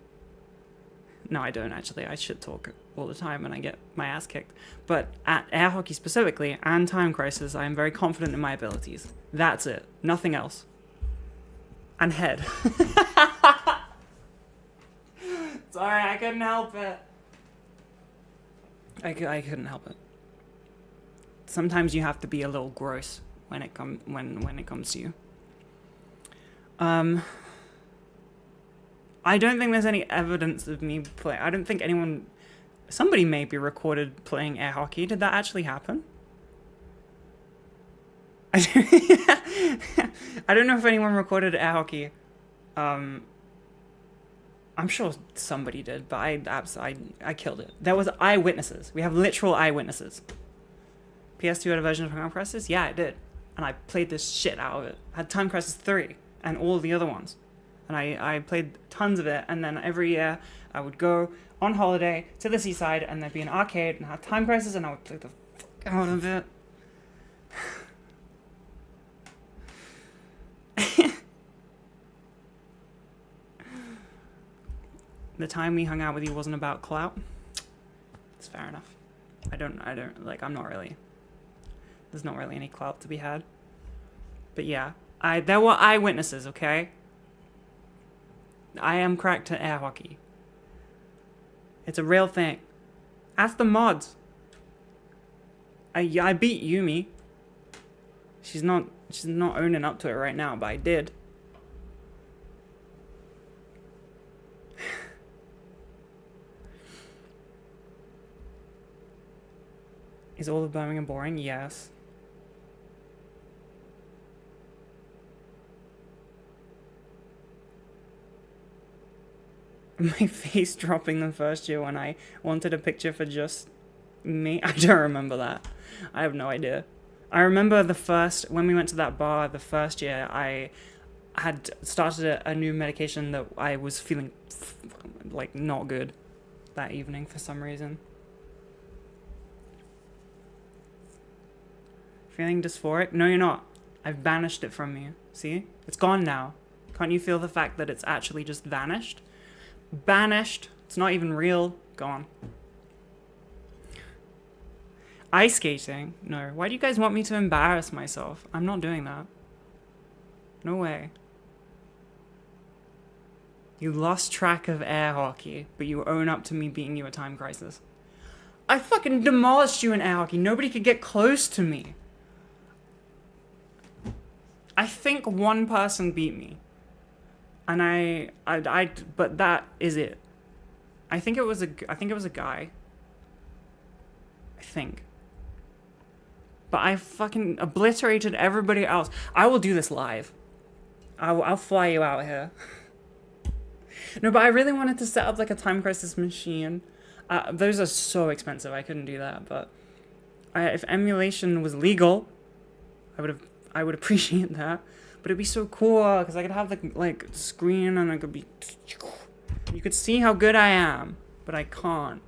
No, I don't actually. I shit talk all the time and I get my ass kicked. But at air hockey specifically and Time Crisis, I am very confident in my abilities. That's it. Nothing else. And head. Sorry, I couldn't help it. I couldn't help it. Sometimes you have to be a little gross when it comes to you. I don't think there's any evidence of me playing. I don't think anyone. Somebody may be recorded playing air hockey. Did that actually happen? I don't know if anyone recorded air hockey. I'm sure somebody did, but I killed it. There was eyewitnesses. We have literal eyewitnesses. PS2 had a version of Time Crisis? Yeah, it did. And I played this shit out of it. I had Time Crisis 3 and all the other ones. And I played tons of it, and then every year I would go on holiday to the seaside and there'd be an arcade and have Time Crisis and I would play the fuck out of it. The time we hung out with you wasn't about clout. It's fair enough. I'm not really. There's not really any clout to be had. But yeah, there were eyewitnesses, okay? I am cracked at air hockey. It's a real thing. Ask the mods. I beat Yumi. She's not owning up to it right now, but I did. Is all of Birmingham boring? Yes. My face dropping the first year when I wanted a picture for just me. I don't remember that. I have no idea. I remember when we went to that bar the first year, I had started a new medication that I was feeling like not good that evening for some reason. Feeling dysphoric? No, you're not. I've banished it from you. See? It's gone now. Can't you feel the fact that it's actually just vanished? Banished. It's not even real. Gone. Ice skating? No. Why do you guys want me to embarrass myself? I'm not doing that. No way. You lost track of air hockey, but you own up to me beating you at Time Crisis. I fucking demolished you in air hockey. Nobody could get close to me. I think one person beat me. And but that is it. I think it was a guy. I think. But I fucking obliterated everybody else. I will do this live. I'll fly you out here. No, but I really wanted to set up like a Time Crisis machine. Those are so expensive. I couldn't do that. But if emulation was legal, I would appreciate that. But it'd be so cool because I could have the like screen and I could be. You could see how good I am, but I can't.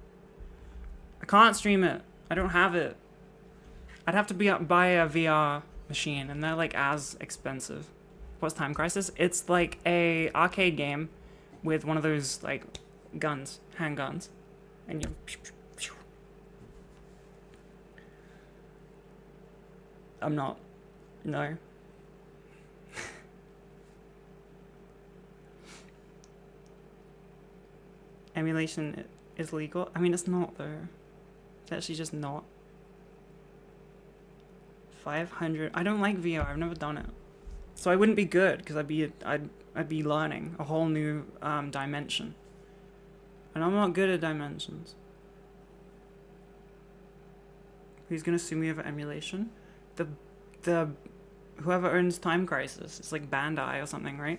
I can't stream it. I don't have it. I'd have to buy a VR machine, and they're like as expensive. What's Time Crisis? It's like a arcade game with one of those like guns, handguns, and you. I'm not. No. Emulation is legal. I mean, it's not though. It's actually just not. 500. I don't like VR. I've never done it, so I wouldn't be good because I'd be learning a whole new dimension, and I'm not good at dimensions. Who's gonna sue me over emulation? The whoever owns Time Crisis. It's like Bandai or something, right?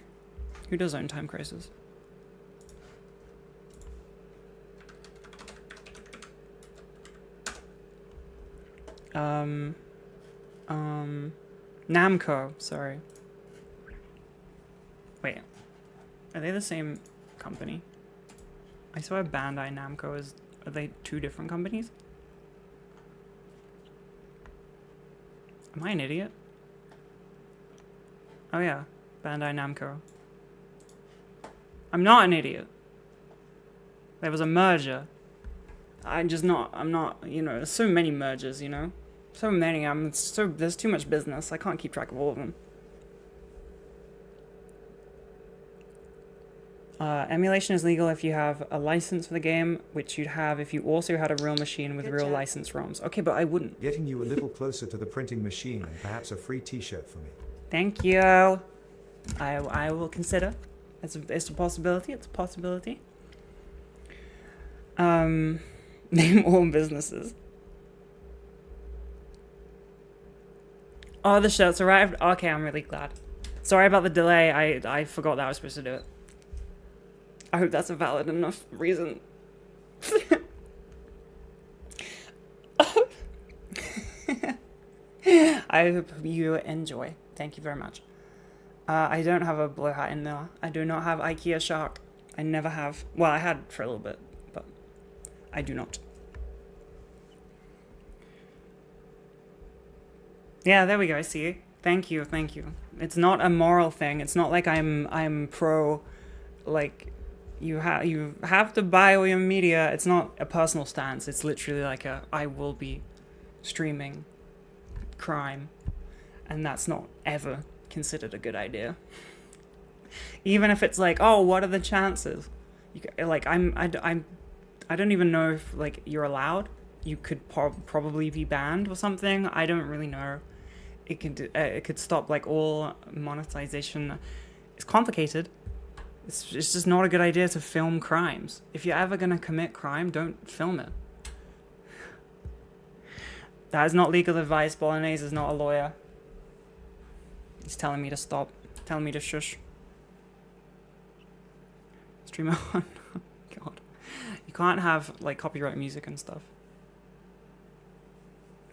Who does own Time Crisis? Namco, sorry. Wait, are they the same company? I swear Bandai Namco is, are they two different companies? Am I an idiot? Oh yeah, Bandai Namco. I'm not an idiot. There was a merger. I'm not, you know, there's so many mergers, you know? So many, there's too much business. I can't keep track of all of them. Emulation is legal if you have a license for the game, which you'd have if you also had a real machine with Good real job. licensed ROMs. Okay, but I wouldn't. Getting you a little closer to the printing machine and perhaps a free t-shirt for me. Thank you. I will consider. It's a possibility. It's a possibility. Name all businesses. Oh, the shirts arrived. Okay, I'm really glad. Sorry about the delay. I forgot that I was supposed to do it. I hope that's a valid enough reason. I hope you enjoy. Thank you very much. I don't have a blue hat in there. I do not have IKEA Shark. I never have. Well, I had for a little bit, but I do not. Yeah, there we go. See, thank you, thank you. It's not a moral thing. It's not like I'm pro, like you have to buy all your media. It's not a personal stance. It's literally like I will be streaming crime, and that's not ever considered a good idea. Even if it's like, oh, what are the chances? Like I don't even know if like you're allowed. You could probably be banned or something. I don't really know. It could stop like all monetization. It's complicated. It's just not a good idea to film crimes. If you're ever gonna commit crime, don't film it. That is not legal advice. Bolognese is not a lawyer. He's telling me to stop. Telling me to shush. Streamer on. God. You can't have like copyright music and stuff.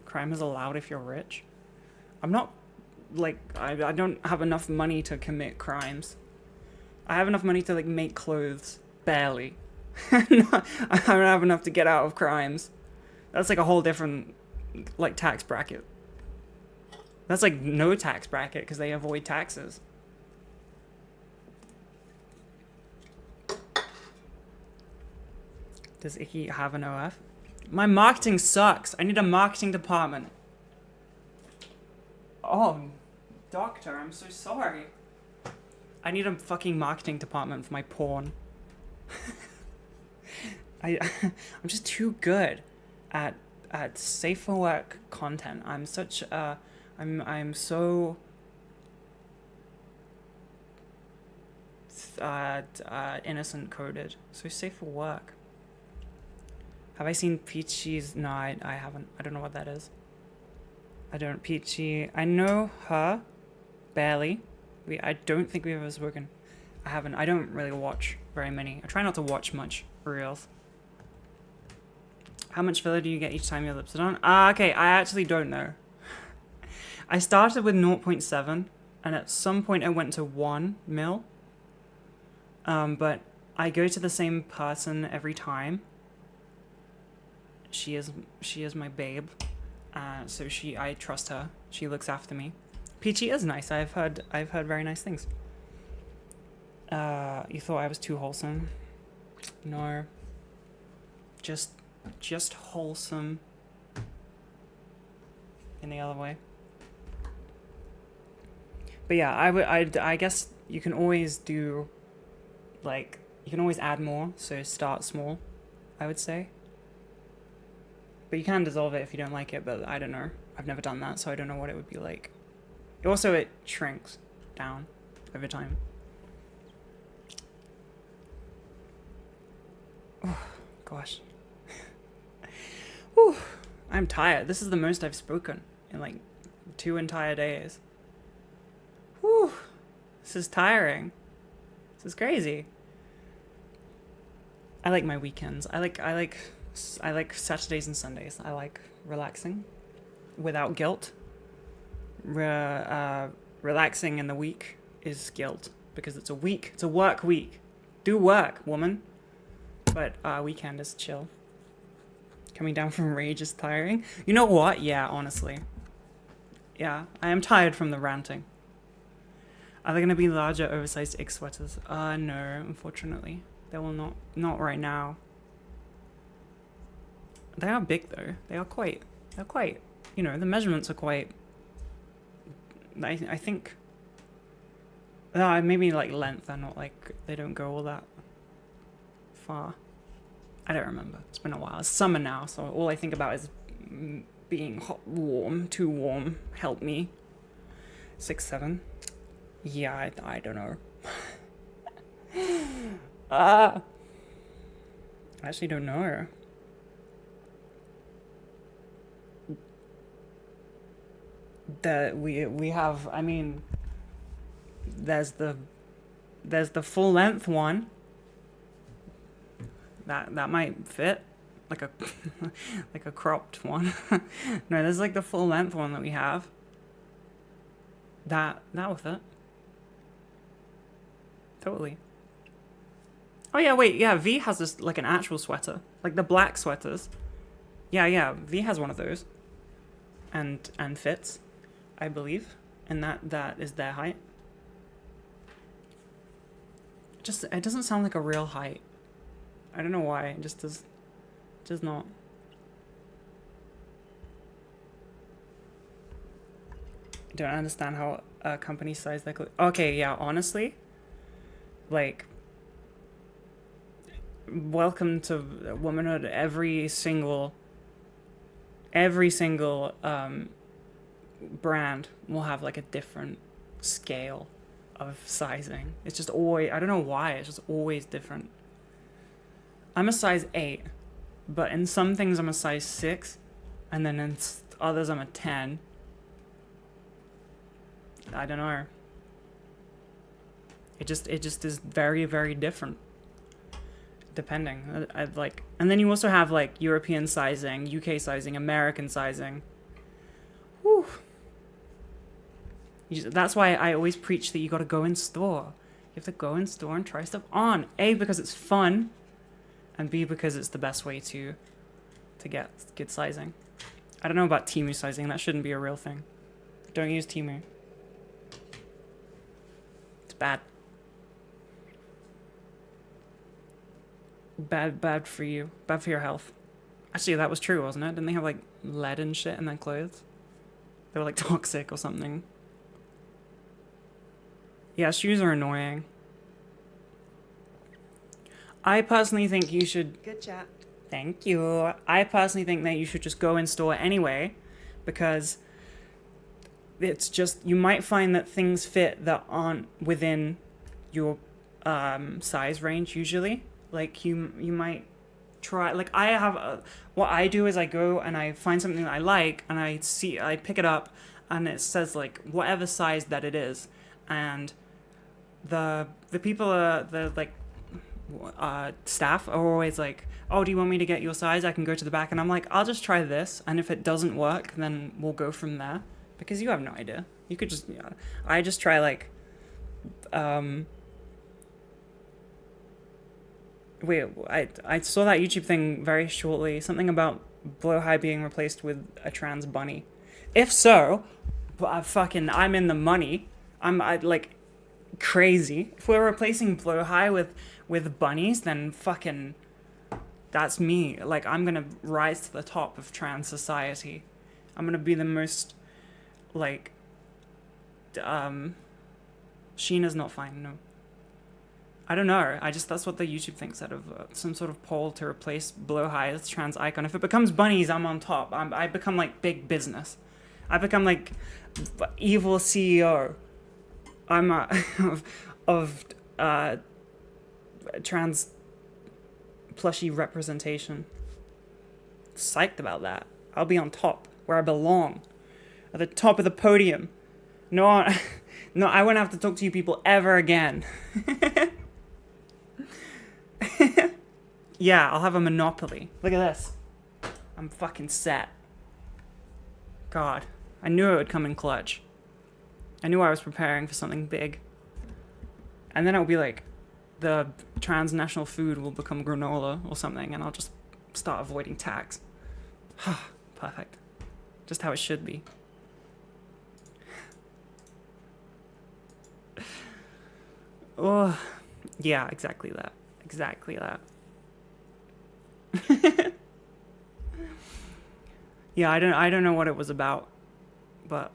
Crime is allowed if you're rich. I'm not, like, I don't have enough money to commit crimes. I have enough money to, like, make clothes. Barely. I don't have enough to get out of crimes. That's, like, a whole different, like, tax bracket. That's, like, no tax bracket, because they avoid taxes. Does Icky have an OF? My marketing sucks. I need a marketing department. Oh, doctor, I'm so sorry. I need a fucking marketing department for my porn. I'm just too good at safe for work content. I'm such I'm so innocent coded. So safe for work. Have I seen Peachy's? No, I haven't. I don't know what that is. I don't. Peachy. I know her. Barely. I don't think we've ever spoken. I haven't. I don't really watch very many. I try not to watch much reels. How much filler do you get each time your lips are done? Okay, I actually don't know. I started with 0.7, and at some point I went to 1 mil. But I go to the same person every time. She is my babe. So I trust her. She looks after me. Peachy is nice. I've heard very nice things. You thought I was too wholesome? No. Just wholesome. In the other way. But yeah, I guess you can always do, like, you can always add more. So start small, I would say. But you can dissolve it if you don't like it, but I don't know. I've never done that, so I don't know what it would be like. Also, it shrinks down over time. Oh, gosh. Whew. I'm tired. This is the most I've spoken in like 2 entire days. Whew. This is tiring. This is crazy. I like my weekends. I like Saturdays and Sundays. I like relaxing without guilt. Relaxing in the week is guilt because it's a week. It's a work week. Do work, woman. But weekend is chill. Coming down from rage is tiring. You know what? Yeah, honestly. Yeah, I am tired from the ranting. Are they going to be larger, oversized Ig sweaters? No, unfortunately. They will not right now. They are big though. They're quite, you know, the measurements are quite, I think, maybe like length, they're not like, they don't go all that far. I don't remember. It's been a while. It's summer now, so all I think about is being hot, warm, too warm. Help me. 6'7". Yeah, I don't know. I actually don't know. That we have, I mean, there's the full length one. That might fit, like a like a cropped one. No, there's like the full length one that we have. That will fit. Totally. Oh yeah, wait, yeah, V has this like an actual sweater, like the black sweaters. Yeah, V has one of those. And fits, I believe, and that is their height. It doesn't sound like a real height. I don't know why. It just does not. I don't understand how a company size like. Okay, yeah, honestly, like, welcome to womanhood. Every single brand will have like a different scale of sizing. It's just always, I don't know why, it's just always different. I'm a size 8, but in some things I'm a size 6, and then in others I'm a 10. I don't know. It just is very, very different. Depending. I'd like, and then you also have like European sizing, UK sizing, American sizing. Whew. That's why I always preach that you gotta go in store. You have to go in store and try stuff on. A, because it's fun, and B, because it's the best way to get good sizing. I don't know about Temu sizing. That shouldn't be a real thing. Don't use Temu. It's bad. Bad for you. Bad for your health. Actually, that was true, wasn't it? Didn't they have like lead and shit in their clothes? They were like toxic or something. Yeah, shoes are annoying. I personally think you should... Good chat. Thank you. I personally think that you should just go in store anyway, because it's just, you might find that things fit that aren't within your size range usually. Like you might try, like I have, what I do is I go and I find something that I like and I pick it up and it says like whatever size that it is. and the people the like staff are always like, oh, do you want me to get your size? I can go to the back. And I'm like, I'll just try this, and if it doesn't work, then we'll go from there, because you have no idea. You could just, I just try like wait, I saw that YouTube thing very shortly, something about Blowhigh being replaced with a trans bunny. If so, I'm in the money. I like crazy. If we're replacing Blowhigh with bunnies, then fucking that's me. Like, I'm gonna rise to the top of trans society. I'm gonna be the most, like, Sheena's not fine, no. I don't know. That's what the YouTube thing said of some sort of poll to replace Blowhigh as trans icon. If it becomes bunnies, I'm on top. I become like big business. I become like evil CEO. I'm of trans plushy representation. Psyched about that. I'll be on top, where I belong, at the top of the podium. No, I won't have to talk to you people ever again. Yeah, I'll have a monopoly. Look at this. I'm fucking set. God, I knew it would come in clutch. I knew I was preparing for something big. And then it'll be like, the transnational food will become granola or something, and I'll just start avoiding tax. Perfect. Just how it should be. Oh, yeah, exactly that. Exactly that. Yeah, I don't know what it was about, but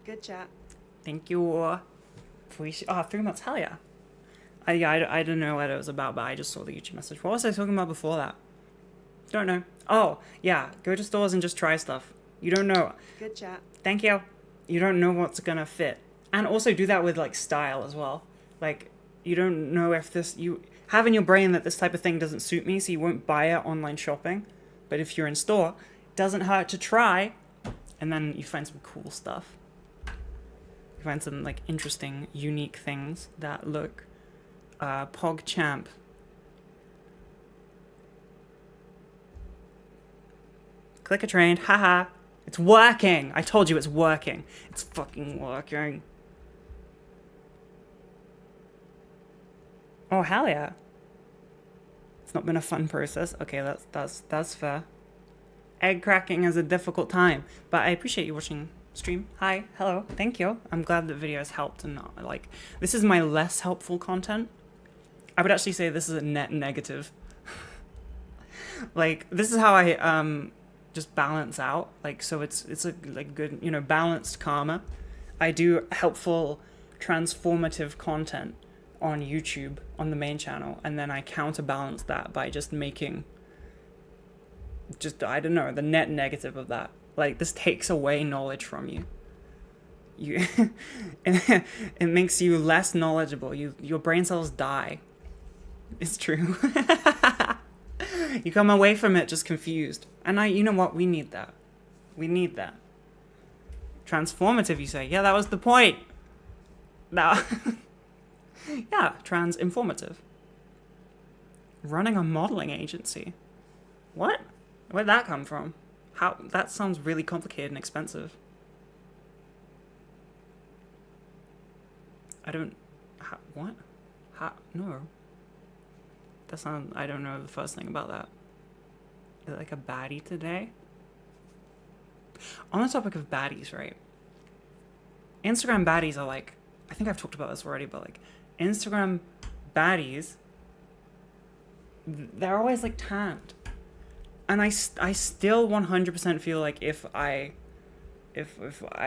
Good chat. thank you. 3 months, hell yeah. I don't know what it was about, but I just saw the YouTube message. What was I talking about before that? Don't know. Oh, yeah, go to stores and just try stuff. You don't know. Good chat. Thank you. You don't know what's gonna fit. And also do that with like style as well. Like, you don't know if you have in your brain that this type of thing doesn't suit me, so you won't buy it online shopping. But if you're in store, it doesn't hurt to try, and then you find some cool stuff. You find some like interesting, unique things that look Pog Champ. Clicker trained, haha. It's working! I told you it's working. It's fucking working. Oh, hell yeah. It's not been a fun process. Okay, that's fair. Egg cracking is a difficult time, but I appreciate you watching stream. Hi, hello, thank you. I'm glad the video has helped, and not like, this is my less helpful content. I would actually say this is a net negative. Like, this is how I just balance out. Like, so it's a like good, you know, balanced karma. I do helpful, transformative content on YouTube on the main channel, and then I counterbalance that by just making I don't know, the net negative of that. Like, this takes away knowledge from you. It makes you less knowledgeable. Your brain cells die. It's true. You come away from it just confused. And you know what? We need that. We need that. Transformative, you say? Yeah, that was the point. Now, yeah, trans-informative. Running a modeling agency. What? Where'd that come from? How? That sounds really complicated and expensive. I don't... what? No. That sounds... I don't know the first thing about that. Is it like a baddie today? On the topic of baddies, right? Instagram baddies are like... I think I've talked about this already, but like... Instagram baddies... They're always like tanned. And I still 100% feel like if I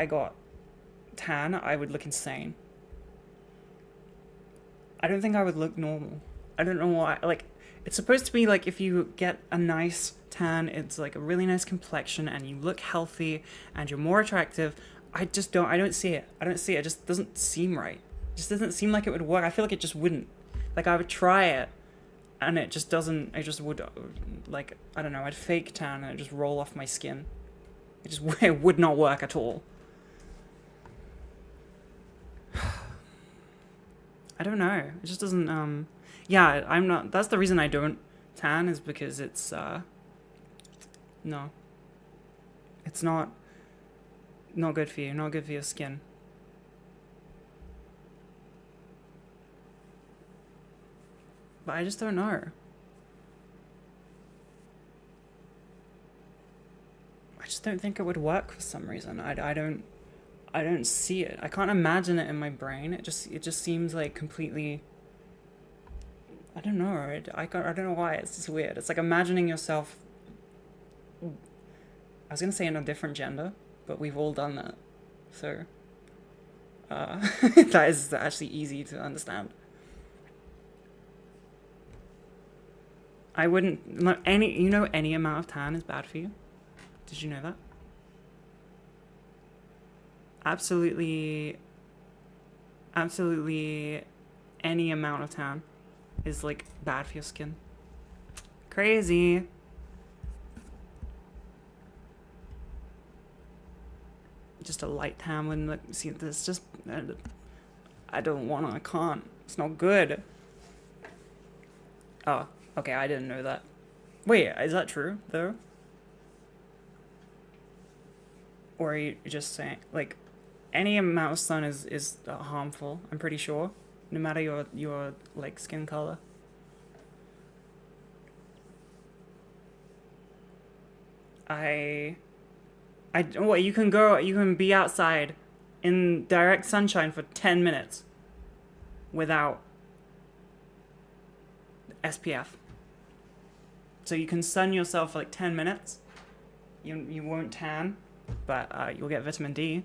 got tan, I would look insane. I don't think I would look normal. I don't know why. Like, it's supposed to be like if you get a nice tan, it's like a really nice complexion and you look healthy and you're more attractive. I don't see it. I don't see it. It just doesn't seem right. It just doesn't seem like it would work. I feel like it just wouldn't. Like, I would try it and it just doesn't, it just would, like, I don't know, I'd fake tan and it'd just roll off my skin. It would not work at all. don't know. It just doesn't, yeah, I'm not, that's the reason I don't tan, is because it's, no. It's not good for you, not good for your skin. But I just don't know. I just don't think it would work for some reason. I don't see it. I can't imagine it in my brain. It just seems like completely, I don't know. I don't know why. It's just weird. It's like imagining yourself, I was gonna say in a different gender, but we've all done that. So that is actually easy to understand. I wouldn't, any amount of tan is bad for you. Did you know that? Absolutely any amount of tan is like bad for your skin. Crazy. Just a light tan when like, see this just, I don't wanna, I can't. It's not good. Oh, okay, I didn't know that. Wait, is that true though? Or are you just saying, like, any amount of sun is harmful, I'm pretty sure, no matter your like skin color. What, you can be outside in direct sunshine for 10 minutes without SPF. So you can sun yourself for like 10 minutes. You won't tan, but you'll get vitamin D,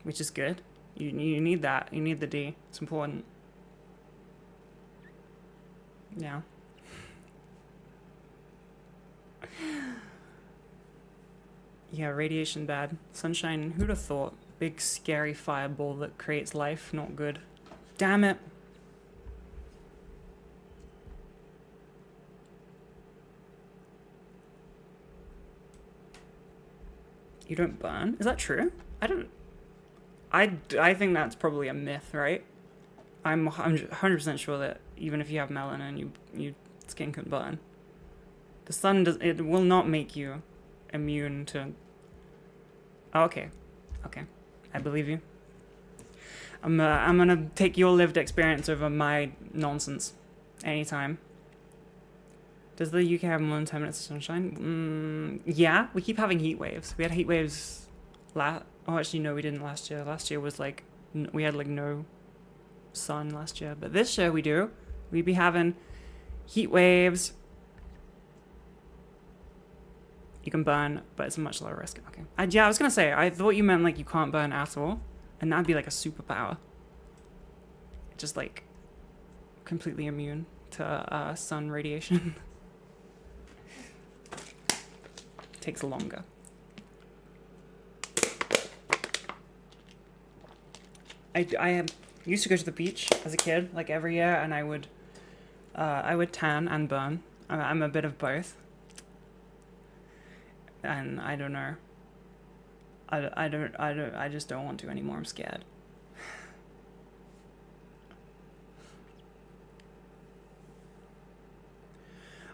which is good. You need that. You need the D. It's important. Yeah. Yeah, radiation bad. Sunshine, who'd have thought? Big scary fireball that creates life, not good. Damn it. You don't burn? Is that true? I think that's probably a myth, right? I'm 100% sure that even if you have melanin, your skin can burn. The sun it will not make you immune to. Oh, okay, I believe you. I'm gonna take your lived experience over my nonsense anytime. Does the UK have more than 10 minutes of sunshine? Yeah, we keep having heat waves. We had heat waves oh, actually, no, we didn't last year. Last year was like, we had like no sun last year. But this year we do. We'd be having heat waves. You can burn, but it's a much lower risk. Okay. Yeah, I was going to say, I thought you meant like you can't burn at all. And that'd be like a superpower. Just like completely immune to sun radiation. Takes longer. I used to go to the beach as a kid, like every year, and I would tan and burn. I'm a bit of both, and I don't know. I just don't want to anymore. I'm scared.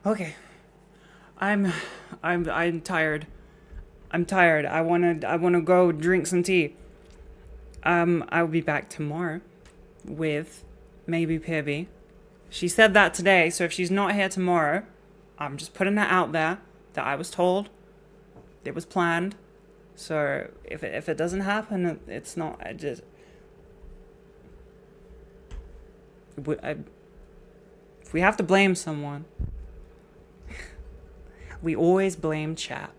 Okay. I'm tired. I'm tired. I wanna go drink some tea. I'll be back tomorrow with maybe Pibby. She said that today, so if she's not here tomorrow, I'm just putting that out there that I was told. It was planned. So if it doesn't happen, it's not. If we have to blame someone, we always blame chat.